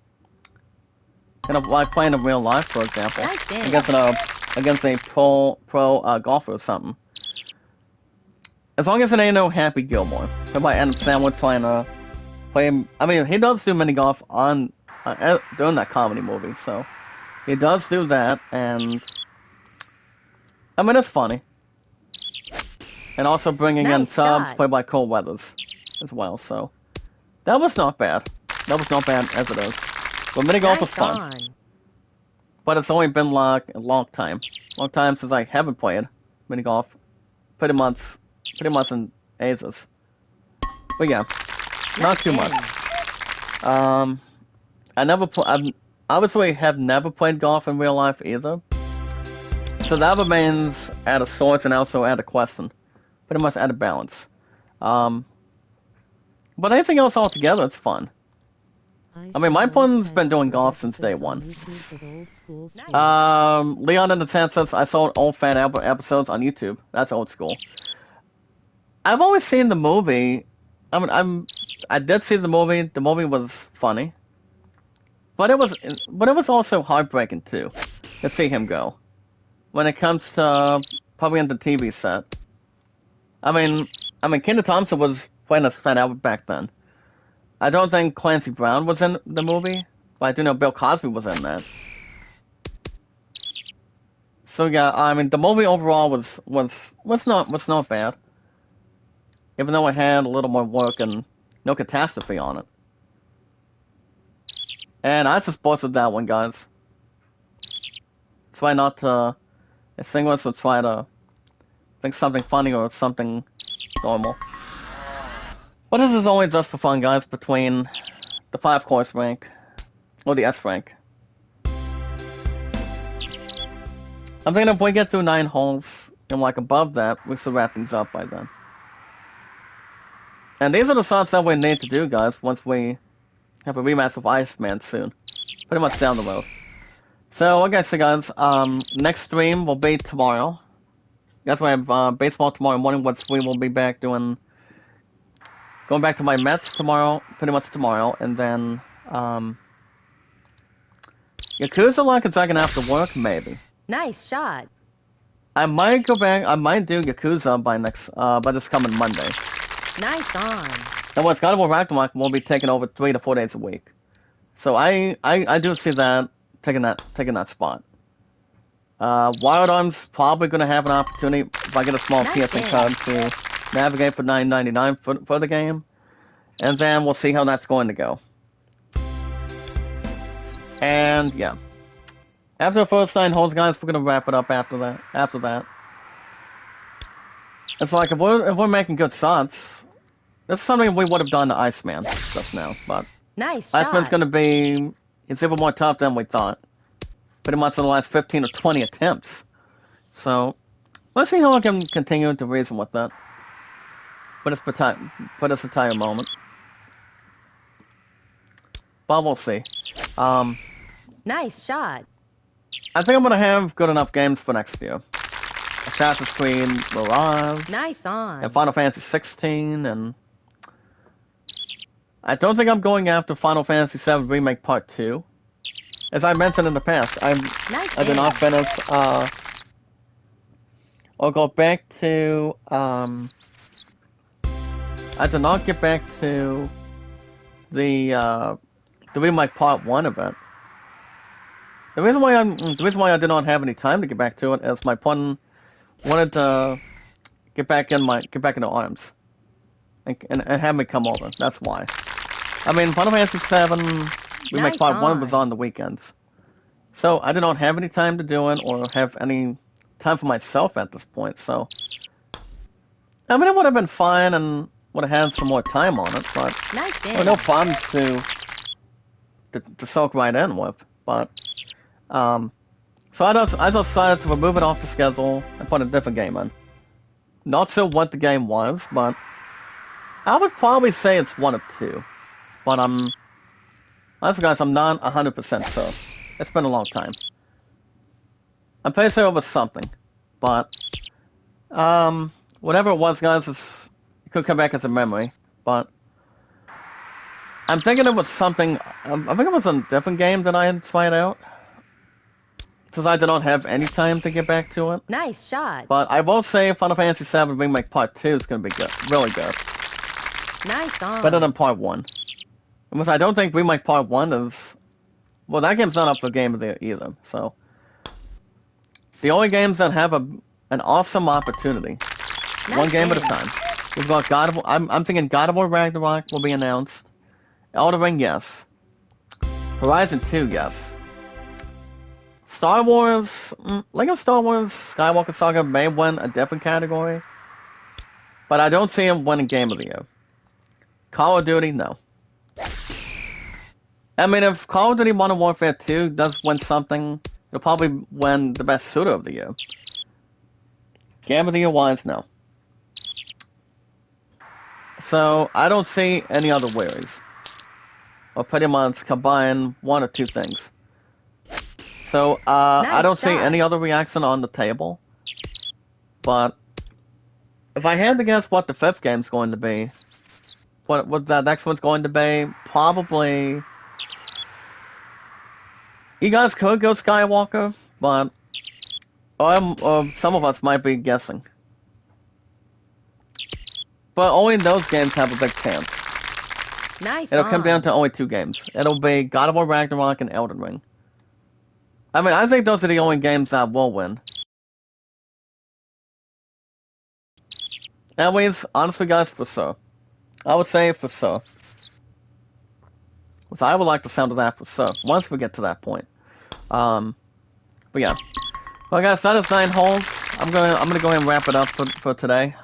Kind of like playing in real life, for example, Nice game. against a pro golfer or something. As long as it ain't no Happy Gilmore. Somebody Adam Sandler trying to play him. I mean, he does do mini golf on doing that comedy movie, so he does do that, and I mean, it's funny. And also bringing in Nice subs shot. played by Cole Weathers as well, so that was not bad. That was not bad as it is. But mini golf was Nice fun. on. But it's only been like a long time. Long time since I haven't played mini golf. Pretty much in ages. But yeah, not too much. I obviously have never played golf in real life either. So So that remains add a source and also add a question. Pretty much add a balance. But anything else altogether, it's fun. I mean, my pun's been doing golf since day one. Leon in the Chat says, I saw old fan episodes on YouTube. That's old school. I've always seen the movie. I did see the movie. The movie was funny. But it was also heartbreaking too, to see him go. When it comes to probably on the TV set. I mean, Kenan Thompson was playing as Fat Albert back then. I don't think Clancy Brown was in the movie, but I do know Bill Cosby was in that. So yeah, I mean, the movie overall was not bad, even though it had a little more work and no catastrophe on it. And I just busted that one, guys. Try not to extinguish or try to think something funny or something normal. But this is only just for fun, guys, between the 5-course rank, or the S rank. I'm thinking if we get through 9 holes, and like above that, we should wrap things up by then. And these are the shots that we need to do, guys, once we have a rematch with Iceman soon. Pretty much down the road. So, like I said, guys, next stream will be tomorrow. That's why I have baseball tomorrow morning, which we will be back doing... Going back to my Mets tomorrow, pretty much tomorrow, and then, Yakuza like a second after work, maybe. Nice shot. I might go back, I might do Yakuza by this coming Monday. Nice on. And what's God of War Ragnarok will be taking over 3 to 4 days a week. So I do see that, taking that spot. Wild Arms probably gonna have an opportunity if I get a small Nice PSN game. card to navigate for $9.99 for the game, and then we'll see how that's going to go. And yeah, after the first 9 holes, guys, we're gonna wrap it up after that. It's like if we're making good shots, this is something we would have done to Iceman just now, but Nice shot. Iceman's gonna be it's even more tough than we thought. Pretty much in the last 15 or 20 attempts. So let's see how I can continue to reason with that. For this entire moment. But we'll see. Nice shot. I think I'm gonna have good enough games for next year. Assassin's Creed Mirage, Nice on. and Final Fantasy 16, and I don't think I'm going after Final Fantasy 7 Remake Part 2. As I mentioned in the past, I did not finish, or go back to, I did not get back to the Remake Part 1 of it. The reason why I did not have any time to get back to it is my partner wanted to get back into ARMS and have me come over. That's why. I mean, Final Fantasy 7 Remake Nice Part 1 was on. on the weekends, so I did not have any time to do it or have any time for myself at this point. So, I mean, it would have been fine and would have had some more time on it, but Nice there game. were no funds to soak right in with. But so I decided to remove it off the schedule and put a different game in. Not sure what the game was, but I would probably say it's one of two. But honestly, guys, I'm not 100% sure. It's been a long time. I'm pretty sure it was something, but whatever it was, guys, it could come back as a memory. But I'm thinking it was something. I think it was a different game that I had tried out, because I did not have any time to get back to it. Nice shot. But I will say Final Fantasy VII Remake Part 2 is going to be good, really good. Nice on. Better than Part 1. Because I don't think Remake Part 1 is... Well, that game's not up for Game of the Year either, so... The only games that have an awesome opportunity. Nice One game at a game. time. We've got God of War... I'm thinking God of War Ragnarok will be announced. Elden Ring, yes. Horizon 2, yes. Star Wars... Lego Star Wars Skywalker Saga may win a different category. But I don't see him winning Game of the Year. Call of Duty, no. I mean, if Call of Duty Modern Warfare 2 does win something, it'll probably win the best shooter of the year. Game of the Year wise, no. So, I don't see any other ways. Or pretty much combine one or two things. So, I Nice don't see shot. any other reaction on the table. But, if I had to guess what the fifth game's going to be, what that next one's going to be, probably... You guys could go Skywalker, but some of us might be guessing. But only those games have a big chance. Nice It'll come on. down to only two games. It'll be God of War Ragnarok and Elden Ring. I mean, I think those are the only games that will win. Anyways, honestly guys, for sure. I would say for sure. Which I would like the sound of that for sure, once we get to that point. But yeah. Well guys, that is 9 holes. I'm gonna go ahead and wrap it up for today.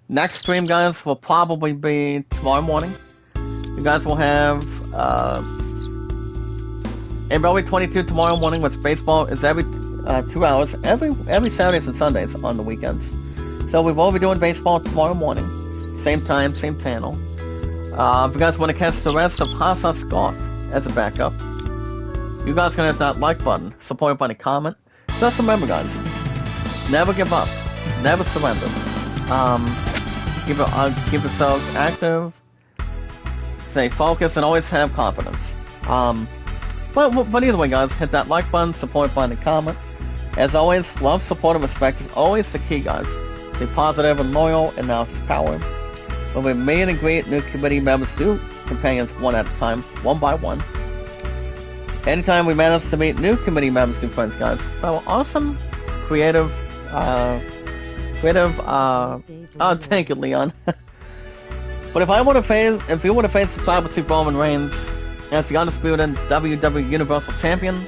Next stream guys will probably be tomorrow morning. You guys will have MLB 22 tomorrow morning, with baseball is every 2 hours, every Saturdays and Sundays on the weekends. So we will be doing baseball tomorrow morning. Same time, same channel. If you guys want to catch the rest of Hasa's Golf as a backup, you guys can hit that like button, support by the comment. Just remember guys, never give up, never surrender. Keep yourselves active, stay focused, and always have confidence. But either way guys, hit that like button, support by the comment. As always, love, support, and respect is always the key guys. Stay positive and loyal, and now it's power. When we meet and greet new committee members, new companions one at a time, one by one. Anytime we manage to meet new committee members, new friends, guys, well, awesome, creative, oh, thank you, Leon. But if you want to face the Cyber Chief Roman Reigns as the undisputed WWE Universal Champion,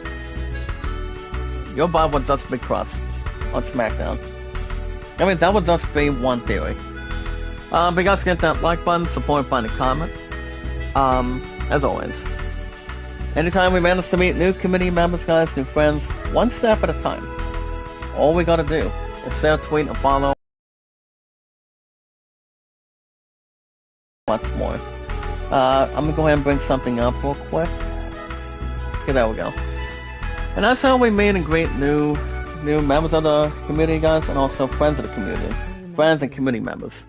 your butt would just be crushed on SmackDown. I mean, that would just be one theory. But you guys get that like button, support by the comment. As always. Anytime we manage to meet new committee members, guys, new friends, one step at a time. All we gotta do is share, tweet, and follow. Much more. I'm gonna go ahead and bring something up real quick. Okay, there we go. And that's how we meet and greet new members of the community, guys, and also friends of the community. Friends and community members.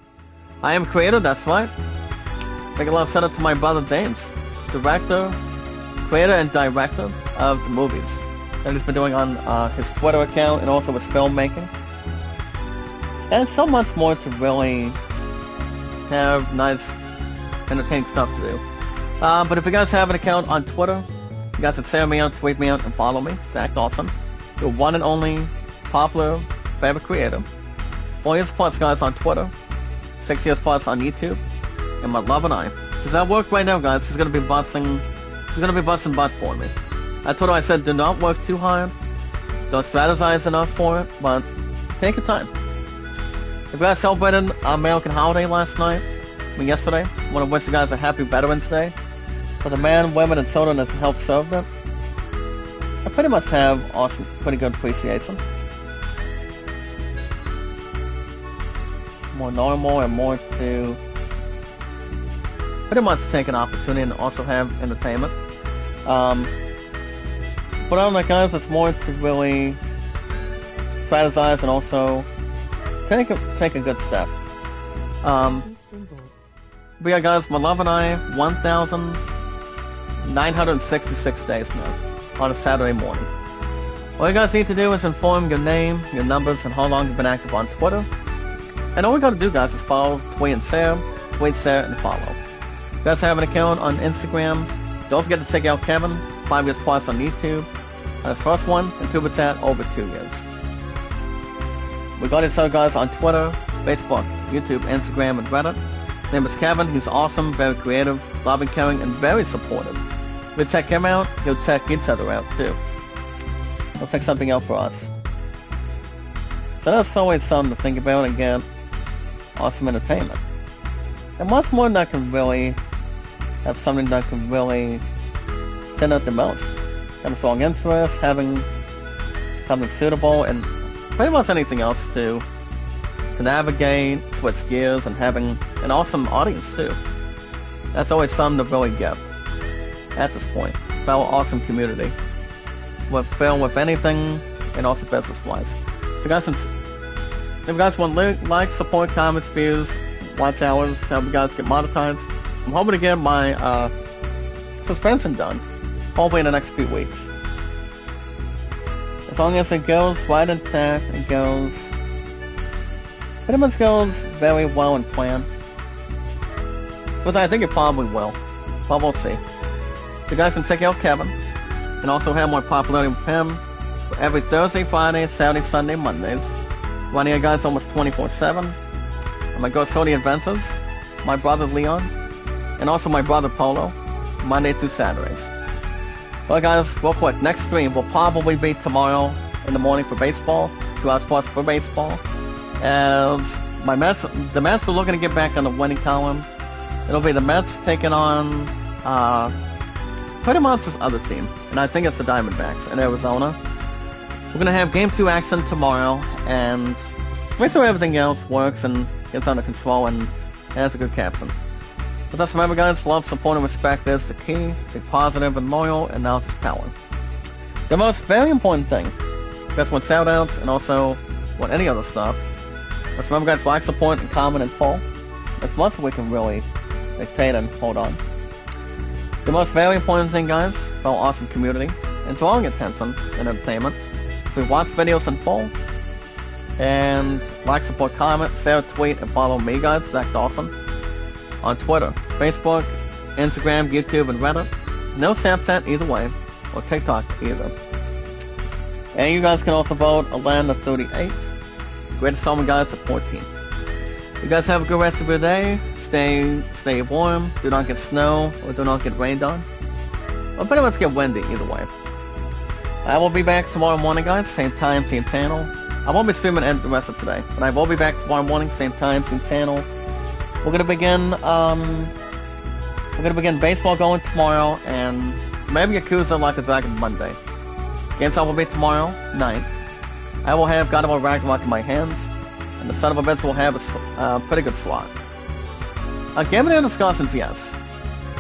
I am creator, that's right. Make a love shout out to my brother James, creator and director of the movies that he's been doing on his Twitter account and also his filmmaking. And so much more to really have nice, entertaining stuff to do. But if you guys have an account on Twitter, you guys can share me out, tweet me out, and follow me. Zach Dawson, your one and only popular favorite creator. 4 years plus guys on Twitter, 6 years plus on YouTube, and my love and I. Since I work right now, guys, she's gonna be busting butt for me. I told her, I said, do not work too hard, don't strategize enough for it, but take your time. If you guys celebrated American holiday yesterday, I want to wish you guys a happy Veterans Day. For the men, women, and children that helped serve them, I pretty much have pretty good appreciation. More normal and more to pretty much take an opportunity and also have entertainment. But on that guys, it's more to really strategize and also take a good step. But yeah guys, my love and I, 1,966 days now, on a Saturday morning. All you guys need to do is inform your name, your numbers, and how long you've been active on Twitter. And all we gotta do guys is follow, tweet, share, and follow. You guys have an account on Instagram, don't forget to check out Kevin, 5 years plus on YouTube, on his first one, and TuberChat over 2 years. We got each other guys on Twitter, Facebook, YouTube, Instagram, and Reddit. His name is Kevin, he's awesome, very creative, loving, caring, and very supportive. We'll check him out, he'll check each other out too. He'll check something out for us. So that's always something to think about and get awesome entertainment. And what's more that can really have something that can really send out the most. Having strong interest, having something suitable, and pretty much anything else to navigate, switch gears, and having an awesome audience too. That's always something to really get at this point. Fellow awesome community. With filled with anything and also business-wise. So guys, if you guys want like, support, comments, views, watch hours, help you guys get monetized, I'm hoping to get my suspension done. Hopefully in the next few weeks. As long as it goes right intact, it goes pretty much goes very well and planned. Which I think it probably will. But we'll see. So you guys can check out Kevin. And also have more popularity with him. So every Thursday, Friday, Saturday, Sunday, Mondays. Running you guys almost 24/7. And my Ghost Sody Adventures. My brother Leon. And also my brother Polo. Monday through Saturdays. Well guys, real quick, next stream will probably be tomorrow in the morning for baseball. 2 hours plus for baseball. As the Mets are looking to get back on the winning column. It'll be the Mets taking on pretty much this other team. And I think it's the Diamondbacks in Arizona. We're gonna have Game 2 action tomorrow, and make sure everything else works and gets under control and has a good captain. But just remember guys, love, support, and respect is the key. Stay positive and loyal, and now it's power. The most very important thing, that's with shoutouts and also with any other stuff. Just remember guys, like, support, and comment and follow. As much as we can really dictate and hold on. The most very important thing guys, for our awesome community, and to all attention and entertainment, is we watch videos in full, and like, support, comment, share, tweet, and follow me guys, Zach Dawson, on Twitter, Facebook, Instagram, YouTube, and Reddit. No Snapchat either way, or TikTok either. And you guys can also vote a land of 38, greatest summer guys at 14. You guys have a good rest of your day. Stay warm. Do not get snow or do not get rained on. Or pretty much get windy either way. I will be back tomorrow morning, guys. Same time, same channel. I won't be streaming the rest of today, but I will be back tomorrow morning, same time, same channel. We're gonna begin. Baseball going tomorrow, and maybe Yakuza Like a Dragon Monday. GameStop will be tomorrow night. I will have God of War Ragnarok in my hands, and the Son of a Bitch will have a pretty good slot. Game of the Year discussions, yes.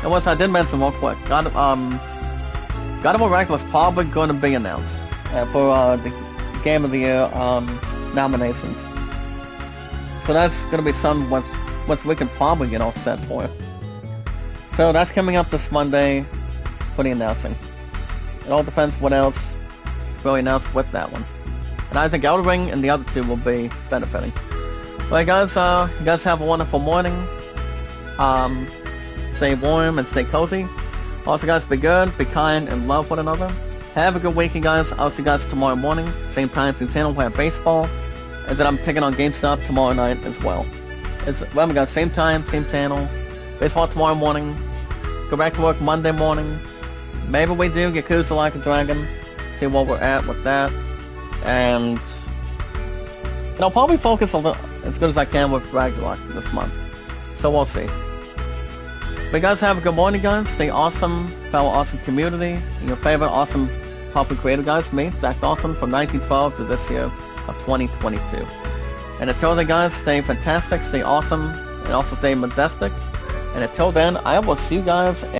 And once I did mention real quick, God of War Ragnarok was probably going to be announced for the Game of the Year nominations. So that's going to be something once we can probably get all set for. So that's coming up this Monday for the announcing. It all depends what else really announced with that one. And I think Elden Ring and the other two will be benefiting. Alright guys, you guys have a wonderful morning. Stay warm and stay cozy. Also guys, be good, be kind, and love one another. Have a good weekend guys. I'll see you guys tomorrow morning. Same time, same channel, we'll have baseball. And then I'm taking on GameStop tomorrow night as well. Remember guys, same time, same channel. Baseball tomorrow morning. Go back to work Monday morning. Maybe we do Yakuza Like a Dragon. See where we're at with that. And I'll probably focus on as good as I can with Ragnarok this month. So we'll see. But guys, have a good morning guys. Stay awesome, fellow awesome community. And your favorite awesome popular creator guys, me, Zach Dawson, from 1912 to this year of 2022. And until then guys, stay fantastic, stay awesome, and also stay majestic. And until then, I will see you guys